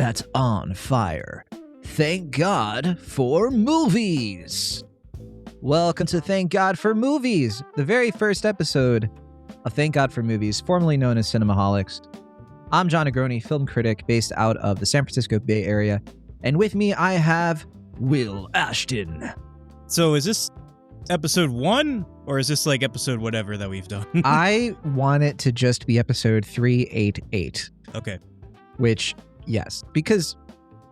that's on fire. Thank God for movies. Welcome to Thank God for Movies, the very first episode of Thank God for Movies, formerly known as Cinemaholics. I'm John Negroni, film critic based out of the San Francisco Bay Area, and with me I have Will Ashton. So is this episode 1, or is this like episode whatever that we've done? I want it to just be episode 388. Okay. Which, yes, because,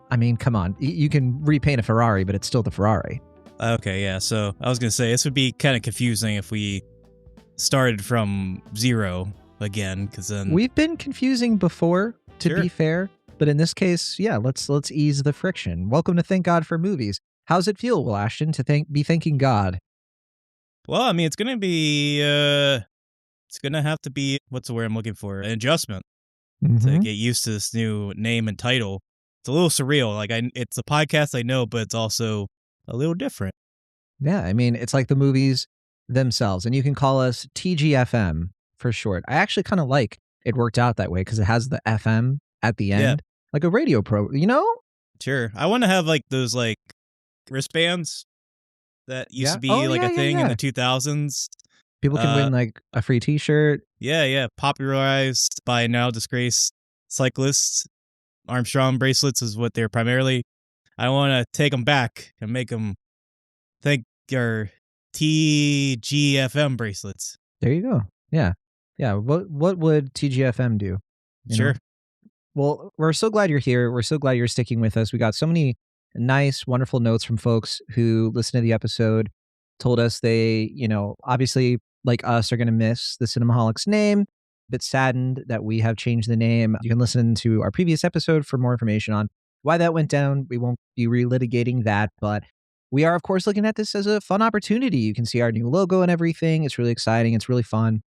I mean, come on, you can repaint a Ferrari, but it's still the Ferrari. Okay, yeah, so I was going to say, this would be kind of confusing if we started from 0 again, because then... We've been confusing before, to be fair, but in this case, yeah, let's ease the friction. Welcome to Thank God for Movies. How's it feel, Will Ashton, to be thanking God? Well, I mean, it's going to be, it's going to have to be, what's the word I'm looking for? An adjustment to get used to this new name and title. It's a little surreal. Like, it's a podcast I know, but it's also a little different. Yeah, I mean, it's like the movies themselves, and you can call us TGFM for short. I actually kind of like it worked out that way because it has the FM at the end, like a radio you know? Sure. I want to have like those like wristbands that used to be a thing in the 2000s. People can win like a free t-shirt. Yeah. Popularized by now disgraced cyclists. Armstrong bracelets is what they're primarily. I want to take them back and make them think our TGFM bracelets. There you go. Yeah. What would TGFM do? Sure. Know? Well, we're so glad you're here. We're so glad you're sticking with us. We got so many nice, wonderful notes from folks who listened to the episode, told us they, obviously, like us, are going to miss the Cinemaholics name. A bit saddened that we have changed the name. You can listen to our previous episode for more information on why that went down. We won't be relitigating that, but we are, of course, looking at this as a fun opportunity. You can see our new logo and everything. It's really exciting. It's really fun.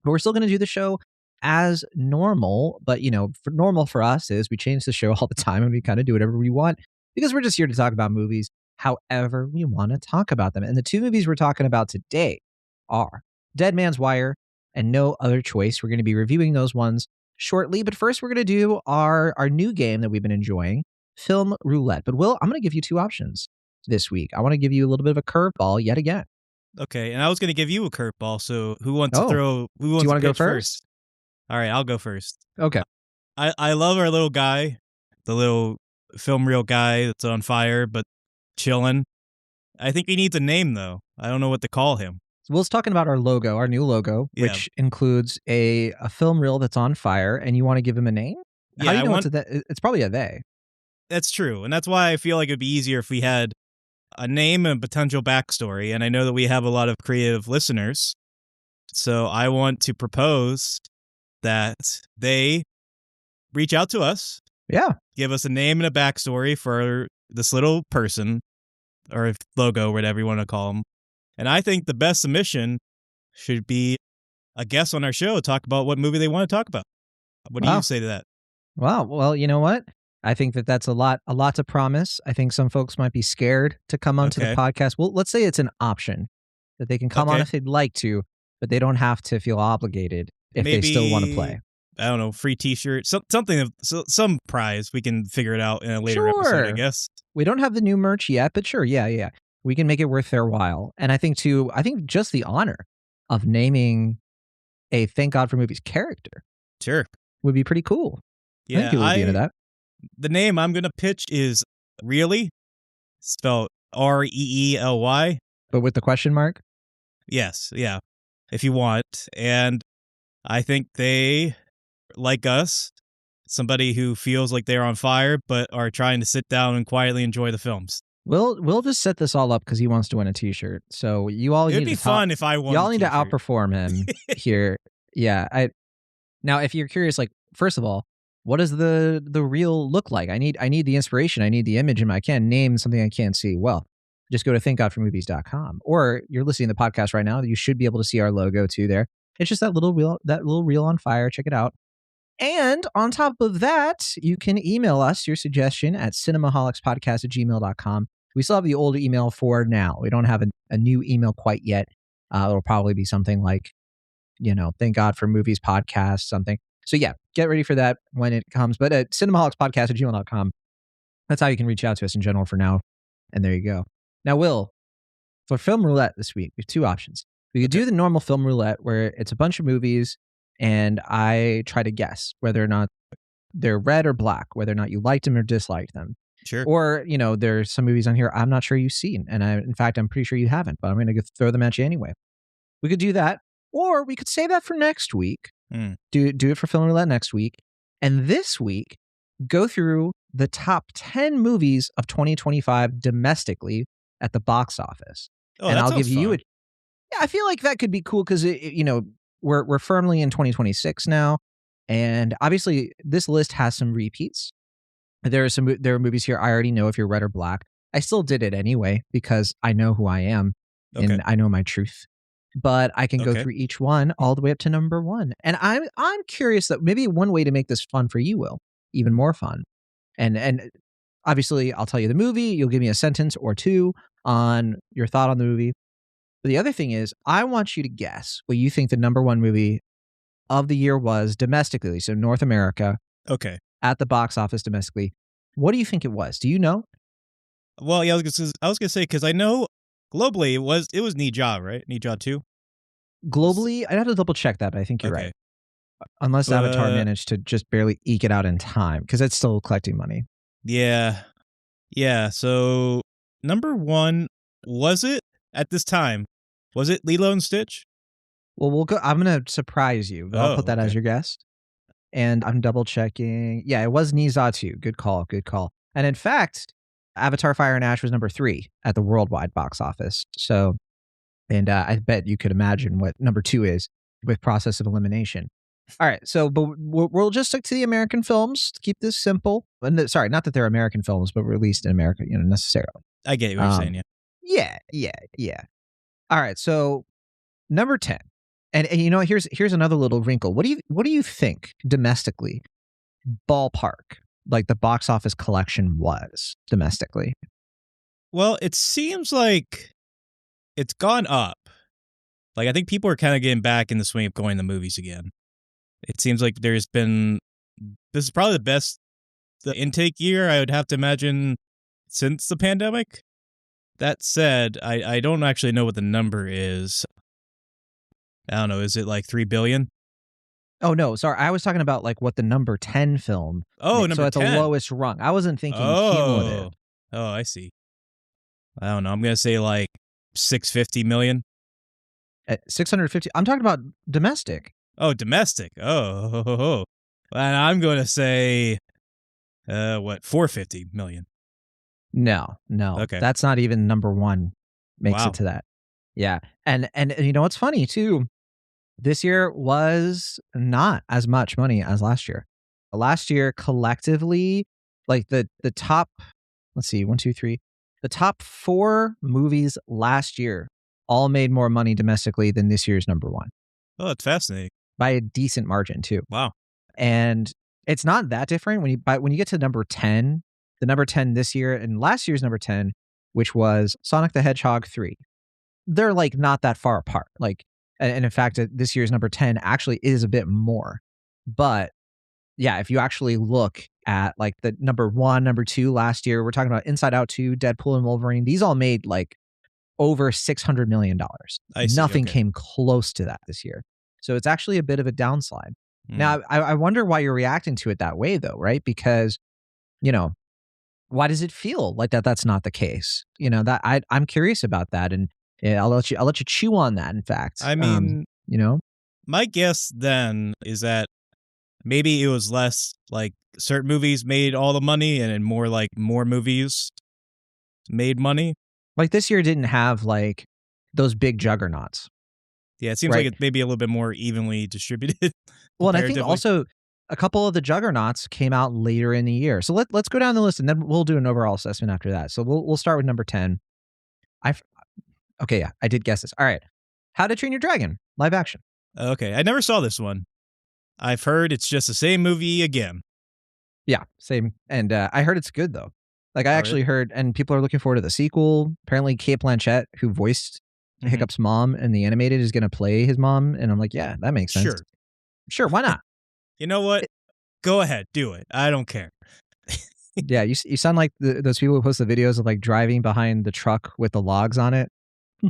But we're still going to do the show as normal. But, normal for us is we change the show all the time and we kind of do whatever we want because we're just here to talk about movies however we want to talk about them. And the two movies we're talking about today are Dead Man's Wire and No Other Choice. We're going to be reviewing those ones shortly. But first, we're going to do our new game that we've been enjoying, Film Roulette. But Will, I'm going to give you two options this week. I want to give you a little bit of a curveball yet again. Okay, and I was going to give you a curveball, so who wants to throw... Who wants do you want to go first? All right, I'll go first. Okay. I love our little guy, the little film reel guy that's on fire, but chilling. I think he needs a name, though. I don't know what to call him. So Will's talking about our logo, our new logo, which includes a film reel that's on fire, and you want to give him a name? Yeah, how do you know it's probably a they. That's true, and that's why I feel like it'd be easier if we had a name and a potential backstory, and I know that we have a lot of creative listeners, so I want to propose that they reach out to us. Yeah. Give us a name and a backstory for this little person, or logo, whatever you want to call them. And I think the best submission should be a guest on our show talk about what movie they want to talk about. What do you say to that? Wow. Well, you know what? I think that's a lot to promise. I think some folks might be scared to come onto the podcast. Well, let's say it's an option that they can come on if they'd like to, but they don't have to feel obligated if they still want to play. I don't know, free t-shirt, something, some prize. We can figure it out in a later episode, I guess. We don't have the new merch yet, but sure. Yeah. We can make it worth their while. And I think just the honor of naming a Thank God for Movies character would be pretty cool. Yeah, I think people would be into that. The name I'm going to pitch is Really, spelled Reely. But with the question mark? Yes, yeah, if you want. And I think they, like us, somebody who feels like they're on fire, but are trying to sit down and quietly enjoy the films. We'll just set this all up because he wants to win a t-shirt. So you all It'd be fun if I won. Y'all need to outperform him here. Yeah. Now, if you're curious, like, first of all, what does the reel look like? I need the inspiration. I need the image, and I can't name something I can't see. Well, just go to thankgodformovies.com, or you're listening to the podcast right now. You should be able to see our logo too there. It's just that little reel on fire. Check it out. And on top of that, you can email us your suggestion at cinemaholicspodcast@gmail.com. We still have the old email for now. We don't have a new email quite yet. It'll probably be something like, Thank God for Movies podcast, something. So yeah, get ready for that when it comes. But at cinemaholics@gmail.com, that's how you can reach out to us in general for now. And there you go. Now, Will, for Film Roulette this week, we have two options. We could Okay. do the normal Film Roulette where it's a bunch of movies and I try to guess whether or not they're red or black, whether or not you liked them or disliked them. Sure. Or, there's some movies on here I'm not sure you've seen. And in fact, I'm pretty sure you haven't, but I'm going to throw them at you anyway. We could do that. Or we could save that for next week. Do it for Film Roulette next week. And this week, go through the top 10 movies of 2025 domestically at the box office. Oh, and that I'll give sounds you fun. yeah, I feel like that could be cool because we're firmly in 2026 now, and obviously this list has some repeats. There are movies here I already know if you're red or black. I still did it anyway because I know who I am Okay. and I know my truth. But I can go Okay. through each one all the way up to number one. And I'm curious that maybe one way to make this fun for you, Will, even more fun. And obviously I'll tell you the movie, you'll give me a sentence or two on your thought on the movie. But the other thing is, I want you to guess what you think the number one movie of the year was domestically, so North America, Okay. at the box office domestically. What do you think it was? Do you know? Well, yeah, I was gonna say because I know globally it was Ni Ja, right? Ni Ja 2? Globally, I'd have to double check that, but I think you're Okay. right. Unless Avatar But managed to just barely eke it out in time, because it's still collecting money. yeah. Yeah. So number one, was it at this time? Was it Lilo and Stitch? Well, we'll go. I'm going to surprise you, but I'll put Oh, that as okay. your guess. And I'm double checking. Yeah, it was Nizatu. Good call. Good call. And in fact, Avatar Fire and Ash was number 3 at the worldwide box office. So, and I bet you could imagine what number 2 is with Process of Elimination. All right. So, but we'll just stick to the American films to keep this simple. And sorry, not that they're American films, but released in America, necessarily. I get what you're saying. Yeah. Yeah. All right. So, number 10. And here's another little wrinkle. What do you think domestically, ballpark, like the box office collection was domestically? Well, it seems like it's gone up. Like I think people are kind of getting back in the swing of going to movies again. It seems like this is probably the intake year I would have to imagine since the pandemic. That said, I don't actually know what the number is. I don't know. Is it like 3 billion? Oh no, sorry. I was talking about like what the number 10 film. Oh, So number at the 10. lowest rung. I wasn't thinking cumulative. Oh, I see. I don't know. I'm going to say like 650 million. At 650. I'm talking about domestic. Oh, domestic. Oh. And I'm going to say 450 million. No. Okay. That's not even number 1 makes Wow. it to that. Yeah. And what's funny too, this year was not as much money as last year. Last year collectively, like the top, let's see, 1, 2, 3, the top 4 movies last year all made more money domestically than this year's number 1 Oh, that's fascinating. by a decent margin too. Wow. And it's not that different when you get to number 10, the number 10 this year and last year's number 10, which was Sonic the Hedgehog 3. They're like not that far apart. Like, and in fact, this year's number 10 actually is a bit more. But yeah, if you actually look at like the number 1, number 2 last year, we're talking about Inside Out 2, Deadpool and Wolverine. These all made like over $600 million. I see. Nothing Okay. came close to that this year. So it's actually a bit of a downslide. Hmm. Now, I wonder why you're reacting to it that way, though, right? Because, why does it feel like that's not the case? That I'm curious about that, and I'll let you chew on that. In fact, I mean, you my guess then is that maybe it was less like certain movies made all the money and more like more movies made money. like this year didn't have like those big juggernauts. Yeah, it seems Right. like it's maybe a little bit more evenly distributed. Well, and I think comparatively. also a couple of the juggernauts came out later in the year. So let's go down the list and then we'll do an overall assessment after that. So we'll start with number 10. Okay, yeah, I did guess this. All right. How to Train Your Dragon, live action. Okay, I never saw this one. I've heard it's just the same movie again. Yeah, same. And I heard it's good though. Like I Oh, actually heard, and people are looking forward to the sequel. Apparently, Kate Blanchett, who voiced Mhm. Hiccup's mom in the animated, is going to play his mom. And I'm like, yeah, that makes sense. Sure. Sure, why not? You know what? Go ahead, do it. I don't care. Yeah, you sound like those people who post the videos of like driving behind the truck with the logs on it.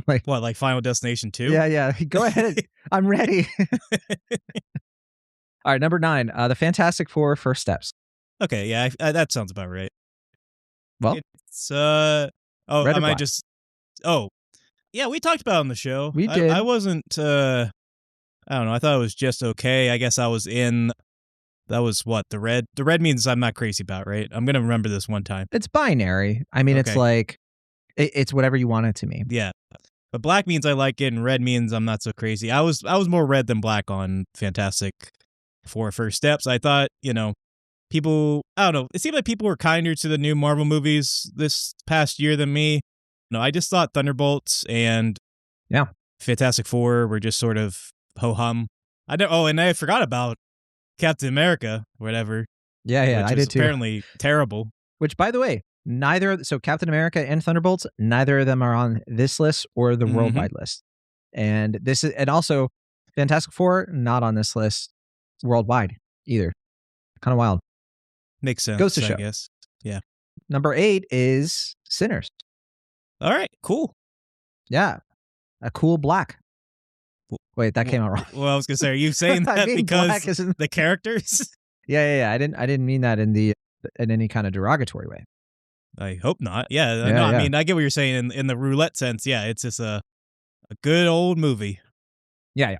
Like, What, like Final Destination 2? yeah. Go ahead. I'm ready. All right, number 9, The Fantastic Four: First Steps. Okay, yeah, that sounds about right. Well, It's oh, red I or might black? just oh, yeah, we talked about it on the show. We I did. wasn't I don't know. I thought it was just okay. I guess I was in. That was what the red. The red means I'm not crazy about, right? I'm gonna remember this one time. It's binary. I mean, it's Okay, like it's whatever you want it to mean. yeah. But black means I like it, and red means I'm not so crazy. I was more red than black on Fantastic Four: First Steps. I thought people. I don't know. It seemed like people were kinder to the new Marvel movies this past year than me. No, I just thought Thunderbolts and Yeah. Fantastic Four were just sort of ho hum. I don't. Oh, and I forgot about Captain America, whatever, Yeah, which I was did too. apparently terrible. Which, by the way, so Captain America and Thunderbolts, neither of them are on this list or the Mm-hmm. worldwide list. And also Fantastic Four, not on this list worldwide either. Kind of wild. Makes Goes sense, to I show. guess. Yeah. Number 8 is Sinners. All right. Cool. Yeah, a cool black. Wait, that came out wrong. Well, I was gonna say, are you saying I that mean, because black isn't. the characters? Yeah. I didn't mean that in any kind of derogatory way. I hope not. Yeah. Yeah, No, I yeah. mean, I get what you're saying in the roulette sense. Yeah, it's just a good old movie. Yeah.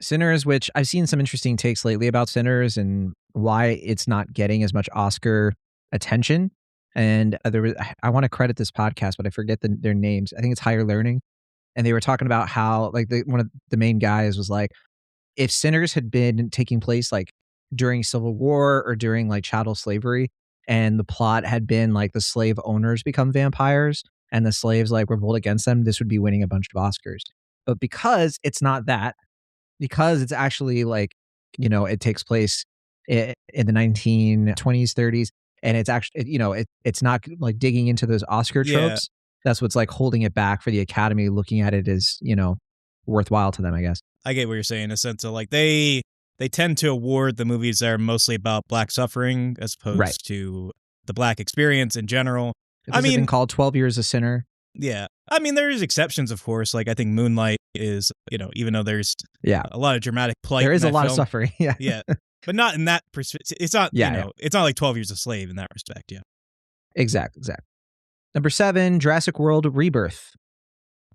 Sinners, which I've seen some interesting takes lately about Sinners and why it's not getting as much Oscar attention. And I want to credit this podcast, but I forget their names. I think it's Higher Learning. And they were talking about how like one of the main guys was like, if Sinners had been taking place like during Civil War or during like chattel slavery, and the plot had been like the slave owners become vampires and the slaves like revolt against them, this would be winning a bunch of Oscars. But because it's not that, because it's actually like, it takes place in the 1920s, 30s, and it's actually, it's not like digging into those Oscar Yeah. tropes. That's what's like holding it back for the Academy, looking at it as, worthwhile to them, I guess. I get what you're saying in a sense of like they tend to award the movies that are mostly about black suffering as opposed Right. to the black experience in general. If this had been called 12 Years a Sinner. Yeah. I mean, there's exceptions, of course. Like, I think Moonlight is, even though there's a lot of dramatic plight. There is in a that lot film. of suffering. Yeah. Yeah. But not in that perspective. It's not, it's not like 12 Years a Slave in that respect. Yeah. Exactly. Number 7, Jurassic World Rebirth.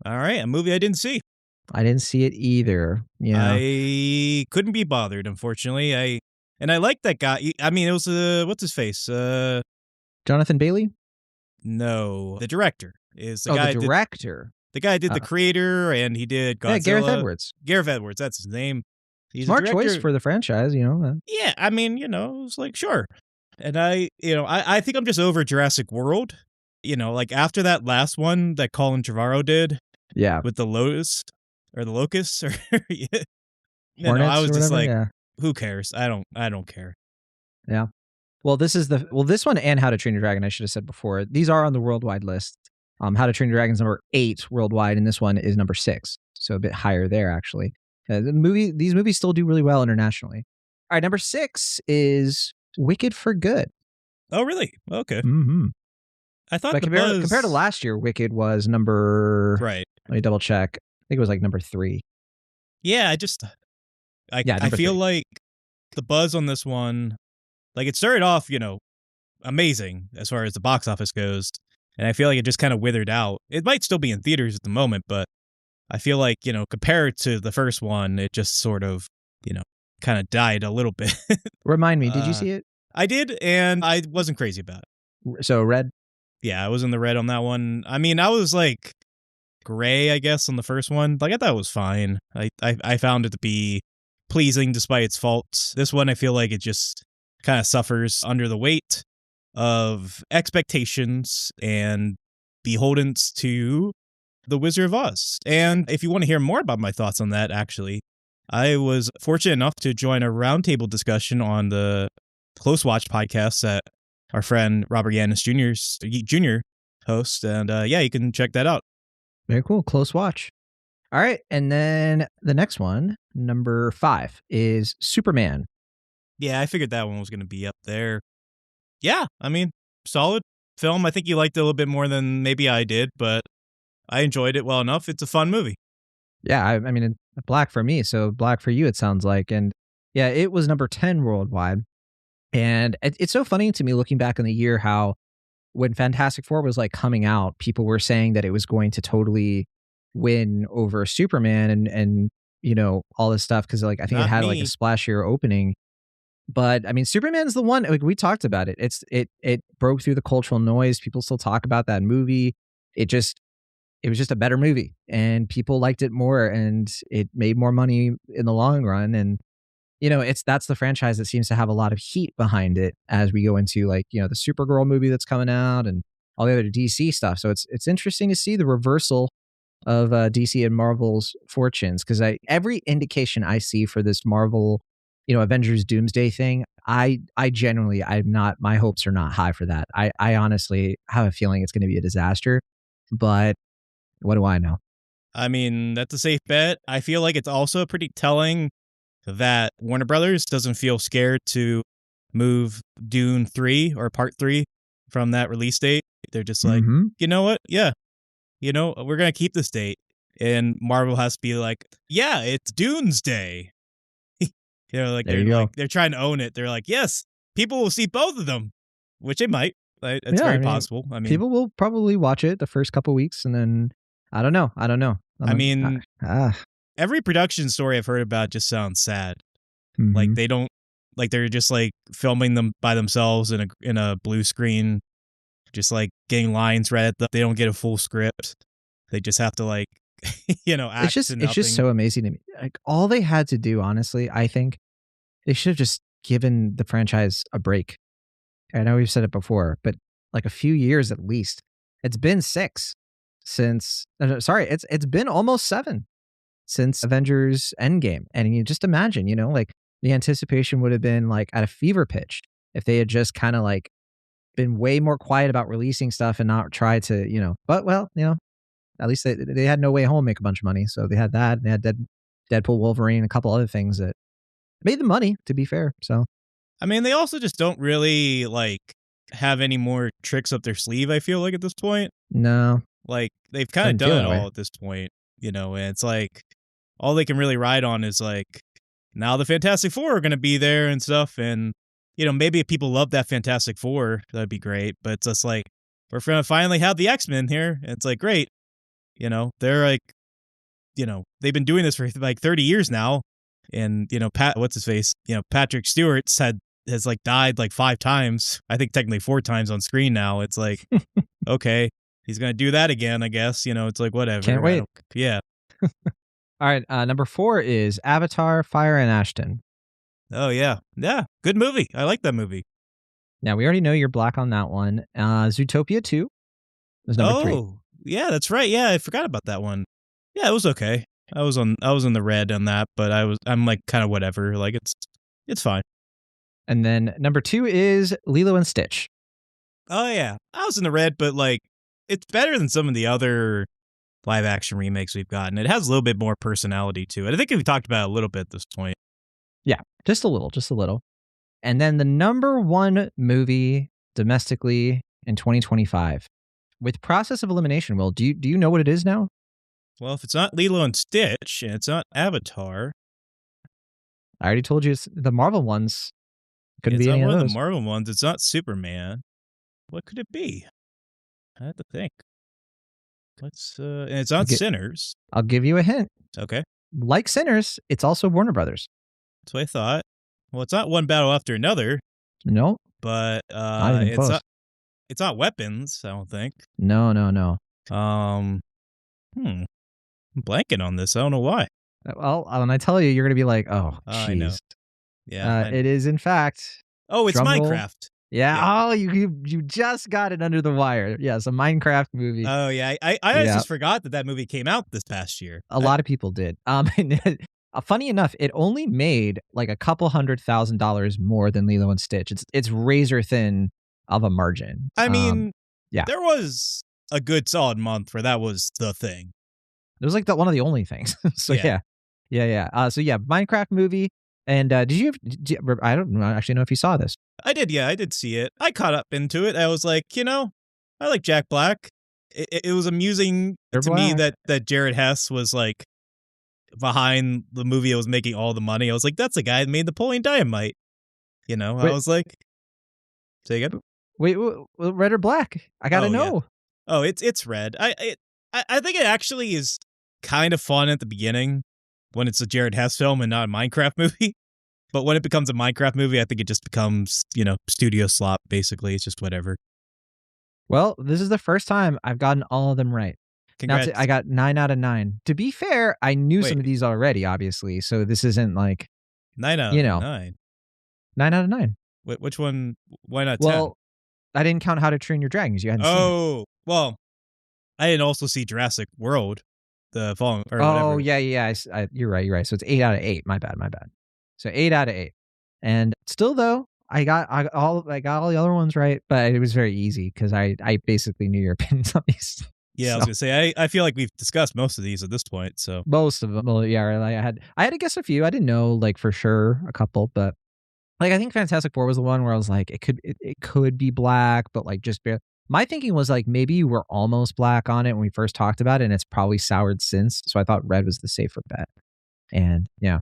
All right. A movie I didn't see. I didn't see it either. Yeah. I couldn't be bothered, unfortunately. I like that guy. I mean, it was, what's his face? Jonathan Bailey? No. The director is the Oh, guy. the director. The guy did The Creator, and he did Godzilla. Yeah, Gareth Edwards. Gareth Edwards, that's his name. He's Smart choice for the franchise, Yeah, I mean, it was like, sure. And I think I'm just over Jurassic World. Like after that last one that Colin Trevorrow did. Yeah. With the Lotus or the Locusts or Hornets I was or just whatever, like, who cares? I don't care. Yeah. Well, this one and How to Train Your Dragon, I should have said before. These are on the worldwide list. How to Train Your Dragon's number 8 worldwide, and this one is number 6. So a bit higher there, actually. These movies still do really well internationally. All right, number 6 is Wicked for Good. Oh, really? Okay. Mm-hmm. I thought compared to last year, Wicked was number... Right. Let me double check. I think it was like number 3. Yeah, I feel 3. like the buzz on this one, like it started off, amazing as far as the box office goes. And I feel like it just kind of withered out. It might still be in theaters at the moment, but I feel like, compared to the first one, it just sort of, kind of died a little bit. Remind me, did you see it? I did, and I wasn't crazy about it. So red? Yeah, I was in the red on that one. I mean, I was like gray, I guess, on the first one. Like, I thought it was fine. I found it to be pleasing despite its faults. This one, I feel like it just kind of suffers under the weight of expectations and beholdens to The Wizard of Oz. And if you want to hear more about my thoughts on that, actually, I was fortunate enough to join a roundtable discussion on the Close Watch podcast that our friend Robert Yanis Jr. hosts. And you can check that out. Very cool. Close Watch. All right. And then the next one, number 5, is Superman. Yeah, I figured that one was going to be up there. Yeah, I mean, solid film. I think you liked it a little bit more than maybe I did, but I enjoyed it well enough. It's a fun movie. Yeah, I mean, black for me, so black for you, it sounds like. And yeah, it was number 10 worldwide. And it's so funny to me looking back on the year how when Fantastic Four was like coming out, people were saying that it was going to totally win over Superman and all this stuff because like I think it Not had like a me. splashier opening. But I mean, Superman's the one. Like we talked about it. It broke through the cultural noise. People still talk about that movie. It was just a better movie, and people liked it more, and it made more money in the long run. And that's the franchise that seems to have a lot of heat behind it as we go into like the Supergirl movie that's coming out and all the other DC stuff. So it's interesting to see the reversal of DC and Marvel's fortunes because every indication I see for this Marvel, Avengers Doomsday thing, I genuinely I'm not my hopes are not high for that. I honestly have a feeling it's going to be a disaster, but what do I know? I mean, that's a safe bet. I feel like it's also pretty telling that Warner Brothers doesn't feel scared to move Dune 3 or Part 3 from that release date. They're just like, Mm-hmm. you know what? Yeah, we're going to keep this date. And Marvel has to be like, yeah, it's Dune's Day. There you go. they're trying to own it. They're like, yes, people will see both of them, which they might. It's Yeah, very I mean, possible. I mean, people will probably watch it the first couple weeks, and then I don't know. I mean, every production story I've heard about just sounds sad. Like mhm. they don't, like they're just like filming them by themselves in a blue screen, just like getting lines read at them. They don't get a full script. They just have to like, act to It's just nothing. so amazing to me. Like all they had to do, honestly, I think they should have just given the franchise a break. I know we've said it before, but like a few years at least. It's been 6 since. Sorry, it's been almost 7 since Avengers Endgame, and you just imagine, like the anticipation would have been like at a fever pitch if they had just kind of like been way more quiet about releasing stuff and not try to, But well, at least they had No Way Home make a bunch of money, so they had that. They had Deadpool, Wolverine, a couple other things that made them money. To be fair, so I mean, they also just don't really like have any more tricks up their sleeve. I feel like at this point, no, like they've kind of doesn't feel done it that way. all at this point, and it's like all they can really ride on is like now the Fantastic Four are going to be there and stuff, and maybe if people love that Fantastic Four, that'd be great. But it's just like we're going to finally have the X-Men here. And it's like great, they're like, they've been doing this for like 30 years now, and what's his face, Patrick Stewart's has like died like 5 times. I think technically 4 times on screen now. It's like okay, he's gonna do that again, I guess. It's like whatever. Can't wait. Yeah. All right, number 4 is Avatar: Fire and Ashton. Oh yeah, yeah. Good movie. I like that movie. Now we already know you're black on that one. Zootopia 2 is number 3. Oh yeah, that's right. Yeah, I forgot about that one. Yeah, it was okay. I was in the red on that, but I'm like kind of whatever. Like it's fine. And then number 2 is Lilo and Stitch. Oh yeah, I was in the red, but like it's better than some of the other live action remakes we've gotten. It has a little bit more personality to it. I think we talked about it a little bit at this point. Yeah, just a little. And then the number 1 movie domestically in 2025 with process of elimination. Will, do you know what it is now? Well, if it's not Lilo and Stitch and it's not Avatar, I already told you it's the Marvel ones. Couldn't it's be not any of one of those. the Marvel ones. It's not Superman. What could it be? I have to think. And it's not Sinners. I'll give you a hint. Okay. Like Sinners, it's also Warner Brothers. That's what I thought. Well, it's not One Battle After Another. No, But not even close. It's not Weapons, I don't think. No. I'm blanking on this. I don't know why. Well, when I tell you, you're gonna be like, "Oh, I know. jeez." Yeah. It is in fact. Oh, it's Drumroll. Minecraft. Yeah. Yeah. Oh, you just got it under the wire. Yeah, it's a Minecraft movie. Oh yeah. I just forgot that movie came out this past year. A lot of people did. And, funny enough, it only made like a couple $100,000 more than Lilo and Stitch. It's razor thin of a margin. I mean, yeah, there was a good solid month where that was the thing. it was like one of the only things. So yeah. So yeah, Minecraft movie. And I don't actually know if you saw this. I did, yeah, I did see it. I caught up into it. I was like, I like Jack Black. It was amusing They're to me black. that Jared Hess was like behind the movie that was making all the money. I was like, that's the guy that made Napoleon Dynamite. I Wait, was like, say again? wait, red or black? I gotta Oh yeah. know. Oh, it's red. I think it actually is kind of fun at the beginning when it's a Jared Hess film and not a Minecraft movie. But when it becomes a Minecraft movie, I think it just becomes, studio slop, basically. It's just whatever. Well, this is the first time I've gotten all of them right. I Congrats. got 9 out of 9. To be fair, I knew some of Wait, these already, obviously. So this isn't like, 9 out you of know, 9. 9 out of 9. Which one? Why not 10? Well, I didn't count How to Train Your Dragons. You hadn't seen it. Oh, well, I didn't also see Jurassic World, the fall or Oh, whatever. yeah. You're right. So it's 8 out of 8. My bad. So 8 out of 8. And still, though, I got all the other ones right, but it was very easy because I basically knew your opinions on these. Yeah, I So was gonna say I feel like we've discussed most of these at this point. So most of them, well, yeah, like I had to guess a few. I didn't know like for sure a couple, but like I think Fantastic Four was the one where I was like, it could be black, but like just bare. My thinking was like maybe you were almost black on it when we first talked about it, and it's probably soured since. So I thought red was the safer bet. And yeah.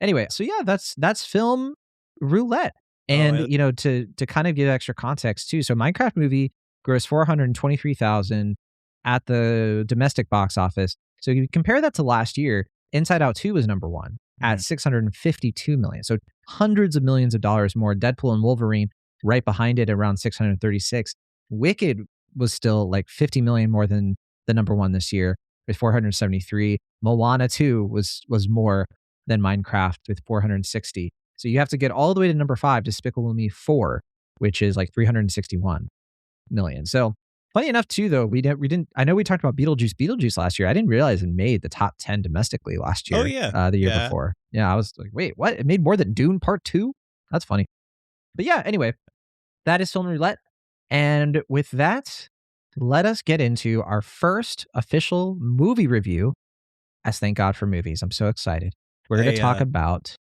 Anyway, so yeah, that's Film Roulette. oh, And to kind of give extra context too. So Minecraft movie grossed 423,000 at the domestic box office. So if you compare that to last year, Inside Out 2 was number 1 at 652 million. So hundreds of millions of dollars more. Deadpool and Wolverine right behind it around 636. Wicked was still like 50 million more than the number 1 this year with 473. Moana 2 was more than Minecraft with 460. So you have to get all the way to number 5, Despicable Me 4, which is like 361 million. So funny enough too, though, we didn't. I know we talked about Beetlejuice last year. I didn't realize it made the top 10 domestically last oh year, yeah, the year yeah. before. Yeah, I was like, wait, what? It made more than Dune Part 2? That's funny. But yeah, anyway, that is Film Roulette. And with that, let us get into our first official movie review. As thank God for movies. I'm so excited. We're going to Hey, talk about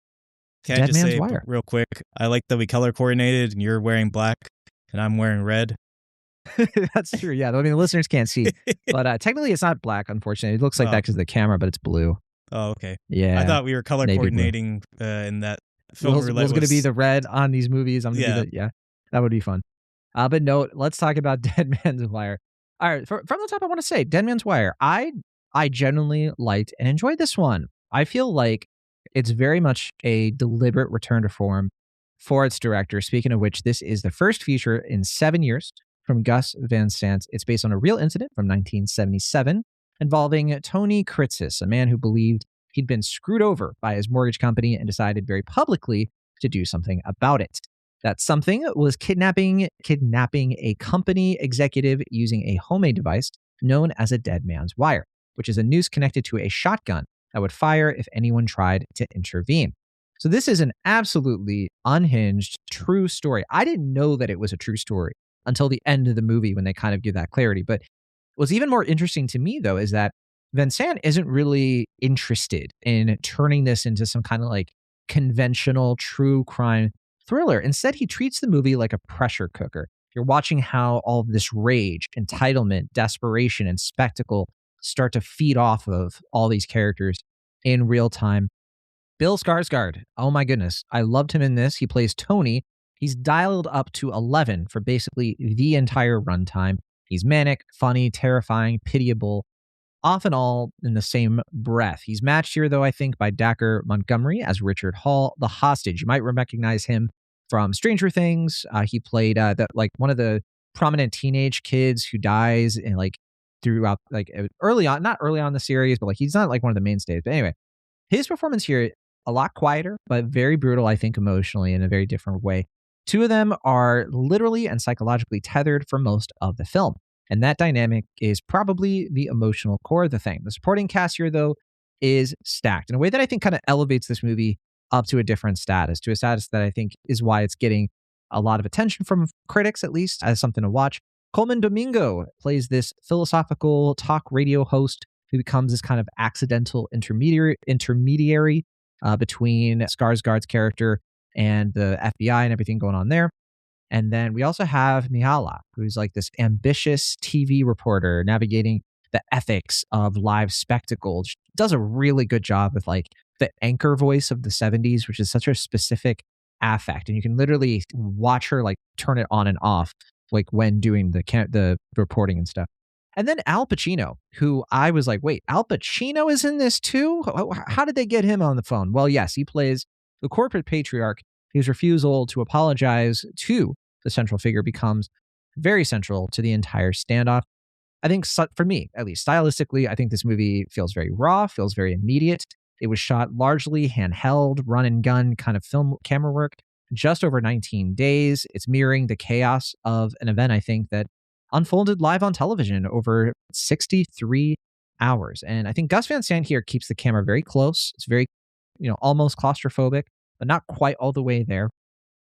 can I Dead just Man's say Wire. real quick? I like that we color coordinated and you're wearing black and I'm wearing red. That's true. Yeah. I mean, the listeners can't see, but technically it's not black, unfortunately. It looks like that Oh, because of the camera, but it's blue. oh, okay. I Yeah. thought we were color Navy blue. coordinating in that Film Roulette Will's going to be was. the red on these movies. I'm going to Yeah. be yeah, that would be fun. But no, let's talk about Dead Man's Wire. All right. From the top, I want to say Dead Man's Wire. I genuinely liked and enjoyed this one. I feel like it's very much a deliberate return to form for its director. Speaking of which, this is the first feature in 7 years from Gus Van Sant. It's based on a real incident from 1977 involving Tony Kritzis, a man who believed he'd been screwed over by his mortgage company and decided very publicly to do something about it. That something was kidnapping a company executive using a homemade device known as a dead man's wire, which is a noose connected to a shotgun that would fire if anyone tried to intervene. So this is an absolutely unhinged, true story. I didn't know that it was a true story until the end of the movie when they kind of give that clarity. But what's even more interesting to me, though, is that Van Sant isn't really interested in turning this into some kind of like conventional true crime thriller. Instead, he treats the movie like a pressure cooker. You're watching how all of this rage, entitlement, desperation, and spectacle start to feed off of all these characters in real time. Bill Skarsgård, oh my goodness, I loved him in this. He plays Tony. He's dialed up to 11 for basically the entire runtime. He's manic, funny, terrifying, pitiable, often all in the same breath. He's matched here, though, I think, by Dacker Montgomery as Richard Hall, the hostage. You might recognize him from Stranger Things. He played one of the prominent teenage kids who dies and like throughout like early on, not early on in the series, but like he's not like one of the mainstays. But anyway, his performance here a lot quieter, but very brutal, I think, emotionally in a very different way. Two of them are literally and psychologically tethered for most of the film. And that dynamic is probably the emotional core of the thing. The supporting cast here, though, is stacked in a way that I think kind of elevates this movie up to a different status, to a status that I think is why it's getting a lot of attention from critics, at least, as something to watch. Coleman Domingo plays this philosophical talk radio host who becomes this kind of accidental intermediary between Skarsgård's character and the FBI and everything going on there. And then we also have Mihala, who's like this ambitious TV reporter navigating the ethics of live spectacle. She does a really good job with like the anchor voice of the 70s, which is such a specific affect. And you can literally watch her like turn it on and off, like when doing the reporting and stuff. And then Al Pacino, who I was like, wait, Al Pacino is in this too? How did they get him on the phone? Well, yes, he plays the corporate patriarch. His refusal to apologize to the central figure becomes very central to the entire standoff. I think for me, at least stylistically, I think this movie feels very raw, feels very immediate. It was shot largely handheld, run and gun kind of film camera work, just over 19 days. It's mirroring the chaos of an event, I think, that unfolded live on television over 63 hours. And I think Gus Van Sant here keeps the camera very close. It's very, almost claustrophobic, but not quite all the way there.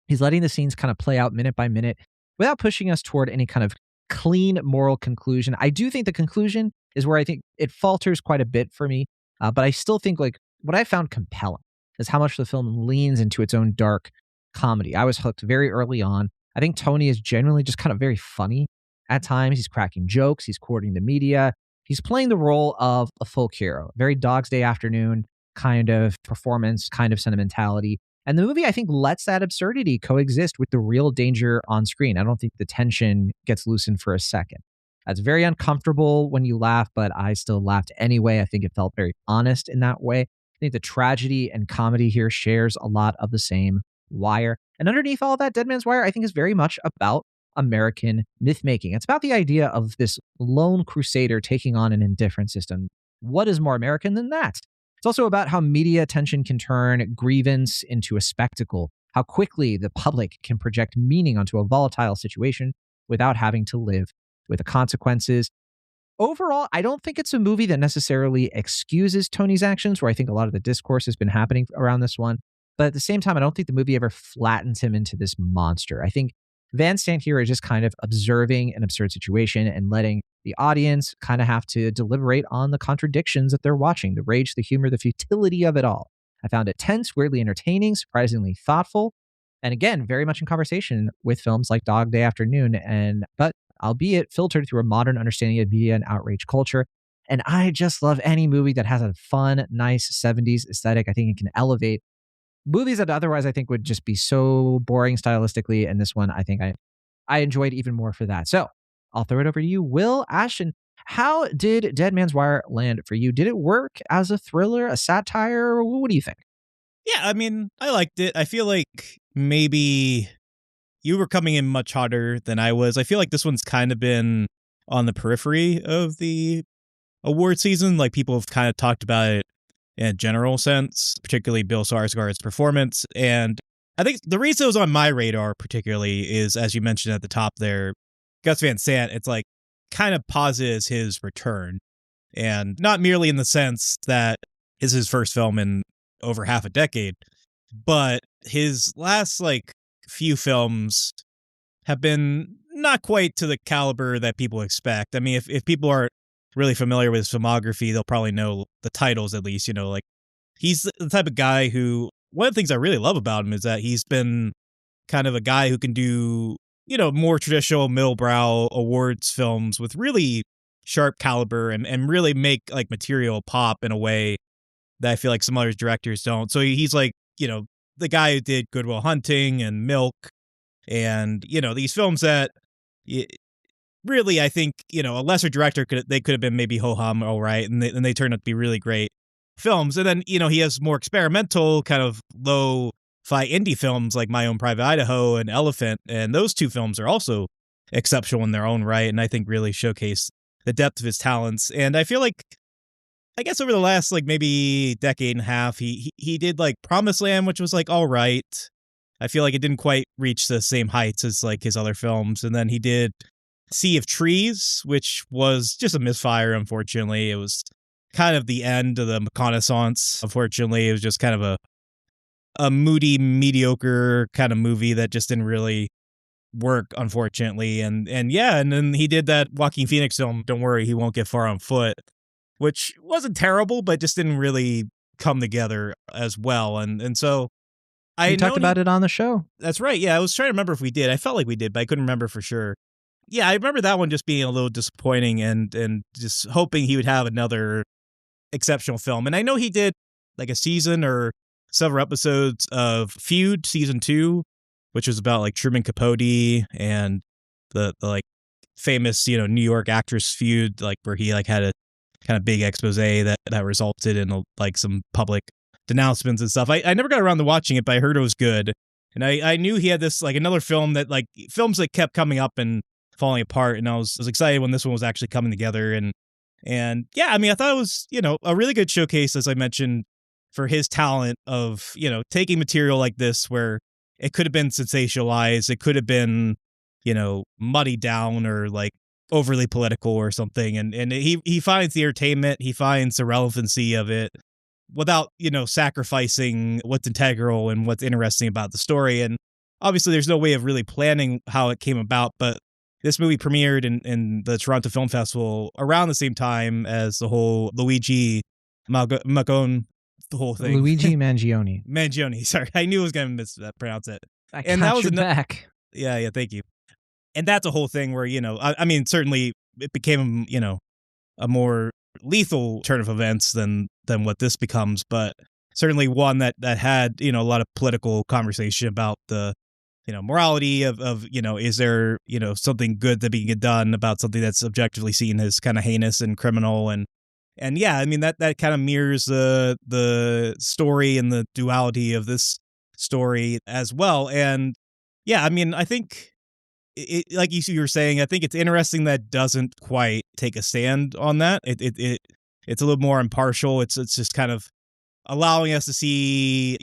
He's letting the scenes kind of play out minute by minute without pushing us toward any kind of clean moral conclusion. I do think the conclusion is where I think it falters quite a bit for me. But I still think like what I found compelling is how much the film leans into its own dark comedy. I was hooked very early on. I think Tony is generally just kind of very funny at times. He's cracking jokes. He's courting the media. He's playing the role of a folk hero, very Dog's Day Afternoon kind of performance, kind of sentimentality. And the movie, I think, lets that absurdity coexist with the real danger on screen. I don't think the tension gets loosened for a second. That's very uncomfortable when you laugh, but I still laughed anyway. I think it felt very honest in that way. I think the tragedy and comedy here shares a lot of the same wire. And underneath all of that, Dead Man's Wire, I think, is very much about American myth-making. It's about the idea of this lone crusader taking on an indifferent system. What is more American than that? It's also about how media attention can turn grievance into a spectacle, how quickly the public can project meaning onto a volatile situation without having to live with the consequences. Overall, I don't think it's a movie that necessarily excuses Tony's actions, where I think a lot of the discourse has been happening around this one. But at the same time, I don't think the movie ever flattens him into this monster. I think Van Sant here is just kind of observing an absurd situation and letting the audience kind of have to deliberate on the contradictions that they're watching, the rage, the humor, the futility of it all. I found it tense, weirdly entertaining, surprisingly thoughtful, and again, very much in conversation with films like Dog Day Afternoon, but albeit filtered through a modern understanding of media and outrage culture. And I just love any movie that has a fun, nice 70s aesthetic. I think it can elevate movies that otherwise I think would just be so boring stylistically. And this one, I think I enjoyed even more for that. So I'll throw it over to you, Will Ashton. How did Dead Man's Wire land for you? Did it work as a thriller, a satire? What do you think? Yeah, I mean, I liked it. I feel like maybe you were coming in much hotter than I was. I feel like this one's kind of been on the periphery of the award season. Like people have kind of talked about it in a general sense, particularly Bill Skarsgård's performance. And I think the reason it was on my radar particularly is, as you mentioned at the top there, Gus Van Sant, it's like kind of pauses his return. And not merely in the sense that it's his first film in over half a decade, but his last like few films have been not quite to the caliber that people expect. I mean, if people aren't really familiar with his filmography, they'll probably know the titles at least, like he's the type of guy who, one of the things I really love about him is that he's been kind of a guy who can do, more traditional middlebrow awards films with really sharp caliber and really make like material pop in a way that I feel like some other directors don't. So he's like, the guy who did Good Will Hunting and Milk and, these films that really, I think, a lesser director could have been maybe ho-hum, all right, and they turned out to be really great films. And then, he has more experimental kind of low-fi indie films like My Own Private Idaho and Elephant, and those two films are also exceptional in their own right, and I think really showcase the depth of his talents. And I feel like, I guess over the last like maybe decade and a half, he did like Promised Land, which was like all right. I feel like it didn't quite reach the same heights as like his other films. And then he did Sea of Trees, which was just a misfire, unfortunately. It was kind of the end of the reconnaissance. Unfortunately, it was just kind of a moody, mediocre kind of movie that just didn't really work, unfortunately. And then he did that Joaquin Phoenix film, Don't Worry, He Won't Get Far on Foot, which wasn't terrible, but just didn't really come together as well. And so I We know talked about it on the show. that's right. Yeah, I was trying to remember if we did. I felt like we did, but I couldn't remember for sure. Yeah, I remember that one just being a little disappointing and just hoping he would have another exceptional film. And I know he did like a season or several episodes of Feud season 2, which was about like Truman Capote and the like famous, New York actress feud, like where he like had a kind of big expose that resulted in like some public denouncements and stuff. I never got around to watching it, but I heard it was good. And I knew he had this like another film that like films that kept coming up and falling apart. And I was excited when this one was actually coming together. And yeah, I mean, I thought it was, a really good showcase, as I mentioned, for his talent of, taking material like this where it could have been sensationalized. It could have been, muddied down or like overly political or something. And he finds the entertainment, he finds the relevancy of it without, sacrificing what's integral and what's interesting about the story. And obviously there's no way of really planning how it came about, but this movie premiered in the Toronto Film Festival around the same time as the whole Luigi Magone, the whole thing. Luigi Mangione. Mangione, sorry. I knew I was going to mispronounce it. And that was back. Yeah, thank you. And that's a whole thing where, I mean, certainly it became, a more lethal turn of events than what this becomes, but certainly one that had, a lot of political conversation about the, morality of, is there, something good that being done about something that's objectively seen as kind of heinous and criminal. And yeah, I mean, that kind of mirrors the story and the duality of this story as well. And yeah, I mean, I think it like you were saying, I think it's interesting that it doesn't quite take a stand on that. It's a little more impartial. It's just kind of allowing us to see,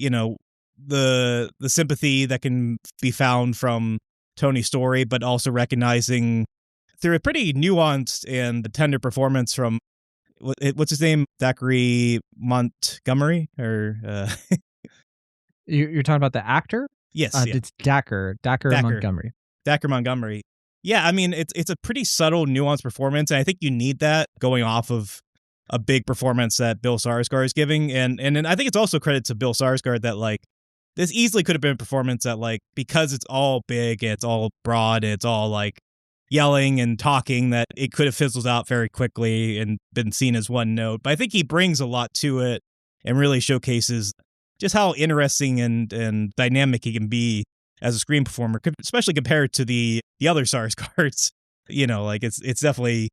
the sympathy that can be found from Tony's story, but also recognizing through a pretty nuanced and tender performance from what's his name, Zachary Montgomery, or You're talking about the actor? Yes, yeah. It's Dacker Montgomery. Dacker Montgomery. Yeah, I mean, it's a pretty subtle, nuanced performance, and I think you need that going off of a big performance that Bill Skarsgård is giving, and I think it's also credit to Bill Skarsgård that like this easily could have been a performance that like, because it's all big and it's all broad and it's all like yelling and talking, that it could have fizzled out very quickly and been seen as one note. But I think he brings a lot to it and really showcases just how interesting and dynamic he can be as a screen performer, especially compared to the other Skarsgårds. Like it's definitely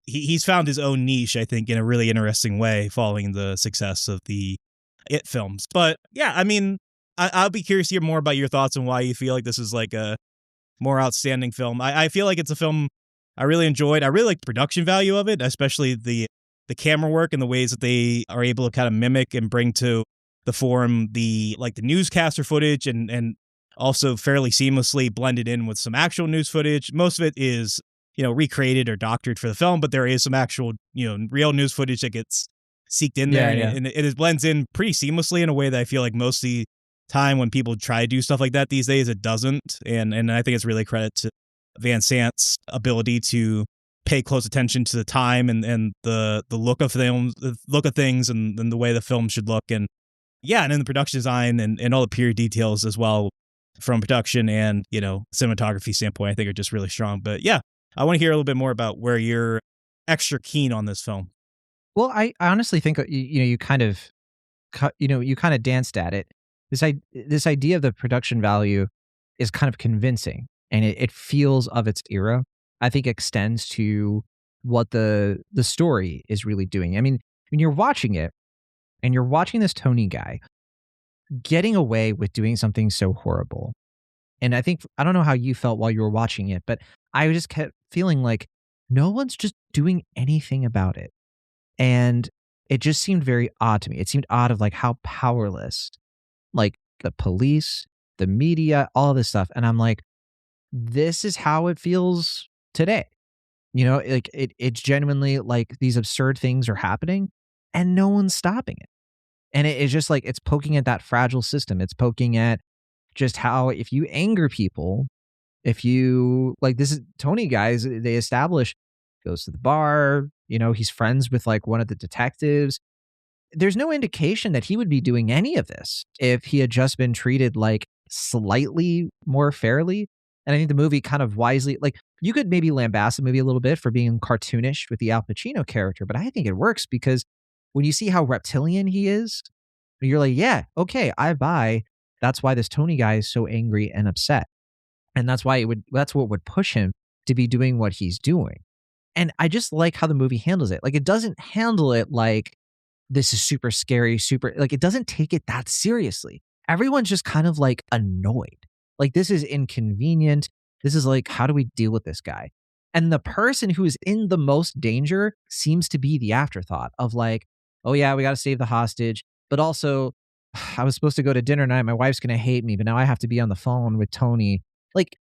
he's found his own niche, I think, in a really interesting way following the success of the It films. But yeah, I mean, I'll be curious to hear more about your thoughts on why you feel like this is like a more outstanding film. I feel like it's a film I really enjoyed. I really like the production value of it, especially the camera work and the ways that they are able to kind of mimic and bring to the forum the newscaster footage and also fairly seamlessly blended in with some actual news footage. Most of it is, recreated or doctored for the film, but there is some actual, real news footage that gets seeked in there. Yeah. And it blends in pretty seamlessly in a way that I feel like most of the time when people try to do stuff like that these days, it doesn't. And I think it's really credit to Van Sant's ability to pay close attention to the time and the look of things and the way the film should look. And yeah, and then the production design and all the period details as well from production and, cinematography standpoint, I think are just really strong. But yeah, I want to hear a little bit more about where you're extra keen on this film. Well, I honestly think you kind of danced at it. This idea of the production value is kind of convincing, and it feels of its era. I think extends to what the story is really doing. I mean, when you're watching it and you're watching this Tony guy getting away with doing something so horrible. And I don't know how you felt while you were watching it, but I just kept feeling like no one's just doing anything about it. And it just seemed very odd to me. It seemed odd of like how powerless, like the police, the media, all this stuff. And I'm like, this is how it feels today. Like it's genuinely like these absurd things are happening and no one's stopping it. And it's just like, it's poking at that fragile system. It's poking at just how if you anger people, if you like, this is Tony guys, they establish, goes to the bar, he's friends with like one of the detectives. there's no indication that he would be doing any of this if he had just been treated like slightly more fairly. And I think the movie kind of wisely, like, you could maybe lambast the movie a little bit for being cartoonish with the Al Pacino character, but I think it works because when you see how reptilian he is, you're like, yeah, okay, I buy. That's why this Tony guy is so angry and upset. And that's what would push him to be doing what he's doing. And I just like how the movie handles it. Like, it doesn't handle it like this is super scary, super, like, it doesn't take it that seriously. Everyone's just kind of like annoyed. Like, this is inconvenient. This is like, how do we deal with this guy? And the person who is in the most danger seems to be the afterthought of like, oh yeah, we got to save the hostage. But also, I was supposed to go to dinner tonight. My wife's going to hate me, but now I have to be on the phone with Tony. Like,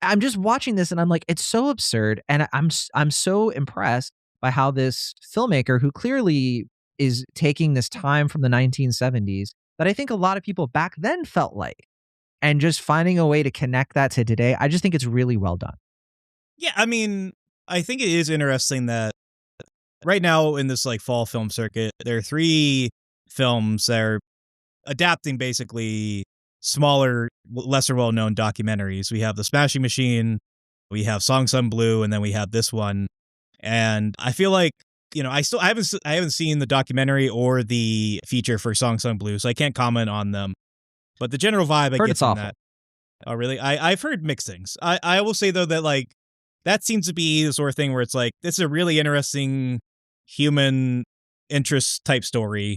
I'm just watching this and I'm like, it's so absurd. And I'm so impressed by how this filmmaker, who clearly is taking this time from the 1970s that I think a lot of people back then felt like, and just finding a way to connect that to today. I just think it's really well done. Yeah, I mean, I think it is interesting that right now in this like fall film circuit, there are 3 films that are adapting basically smaller, lesser well-known documentaries. We have The Smashing Machine, we have Song Sung Blue, and then we have this one. And I feel like, you know, I haven't seen the documentary or the feature for Song Sung Blue, so I can't comment on them. But the general vibe I get from that. Oh, really? I've heard mixed things. I will say though that like that seems to be the sort of thing where it's like, this is a really interesting human interest type story,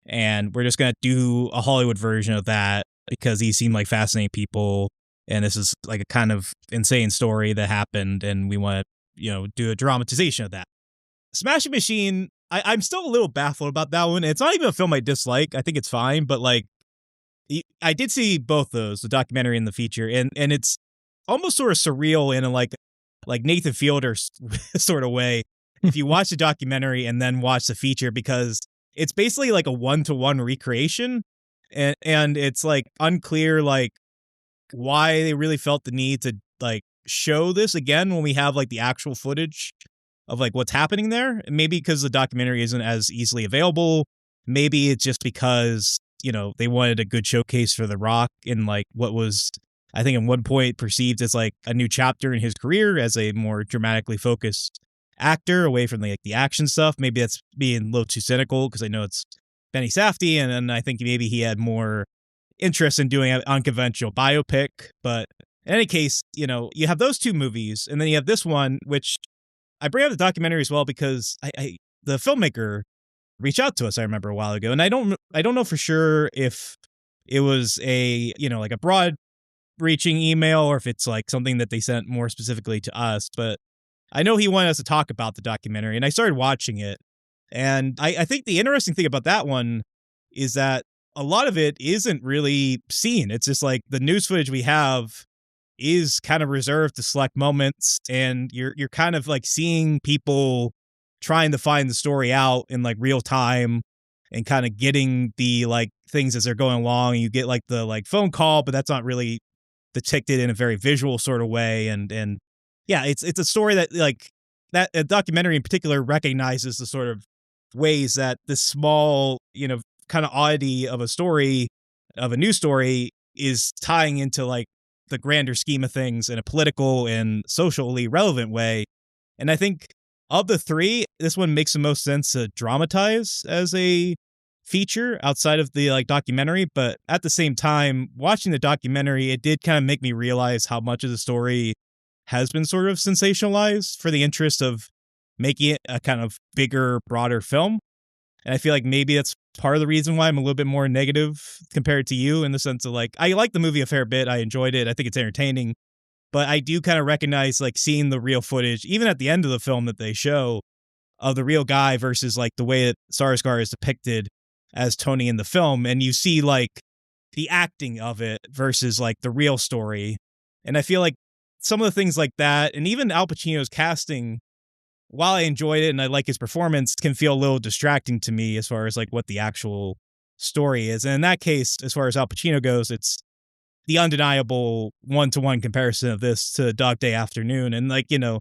and we're just gonna do a Hollywood version of that because these seem like fascinating people, and this is like a kind of insane story that happened, and we want to, you know, do a dramatization of that. Smashing Machine, I'm still a little baffled about that one. It's not even a film I dislike. I think it's fine, but like, I did see both those, the documentary and the feature, and it's almost sort of surreal in a like Nathan Fielder sort of way if you watch the documentary and then watch the feature, because it's basically like a 1-to-1 recreation, and it's like unclear like why they really felt the need to like show this again when we have like the actual footage of like what's happening there. Maybe because the documentary isn't as easily available. Maybe it's just because, you know, they wanted a good showcase for The Rock in like what was, I think at one point perceived as like a new chapter in his career as a more dramatically focused actor away from like the action stuff. Maybe that's being a little too cynical because I know it's Benny Safdie, and I think maybe he had more interest in doing an unconventional biopic. But in any case, you know, you have those 2 movies, and then you have this one, which I bring up the documentary as well because the filmmaker reached out to us, I remember, a while ago, and I don't know for sure if it was a, you know, like a broad reaching email or if it's like something that they sent more specifically to us, but I know he wanted us to talk about the documentary, and I started watching it. And I think the interesting thing about that one is that a lot of it isn't really seen. It's just like the news footage we have is kind of reserved to select moments, and you're kind of like seeing people trying to find the story out in like real time and kind of getting the like things as they're going along. You get like the like phone call, but that's not really depicted in a very visual sort of way. And yeah, it's a story that like that a documentary in particular recognizes the sort of ways that this small, you know, kind of oddity of a story, of a news story, is tying into like the grander scheme of things in a political and socially relevant way. And I think of the 3, this one makes the most sense to dramatize as a feature outside of the like documentary. But at the same time, watching the documentary, it did kind of make me realize how much of the story has been sort of sensationalized for the interest of making it a kind of bigger, broader film. And I feel like maybe that's part of the reason why I'm a little bit more negative compared to you, in the sense of like, I like the movie a fair bit. I enjoyed it. I think it's entertaining. But I do kind of recognize like seeing the real footage, even at the end of the film that they show, of the real guy versus like the way that Sarsgaard is depicted as Tony in the film. And you see like the acting of it versus like the real story. And I feel like some of the things like that, and even Al Pacino's casting, while I enjoyed it and I like his performance, can feel a little distracting to me as far as like what the actual story is. And in that case, as far as Al Pacino goes, it's the undeniable 1-to-1 comparison of this to Dog Day Afternoon. And like, you know,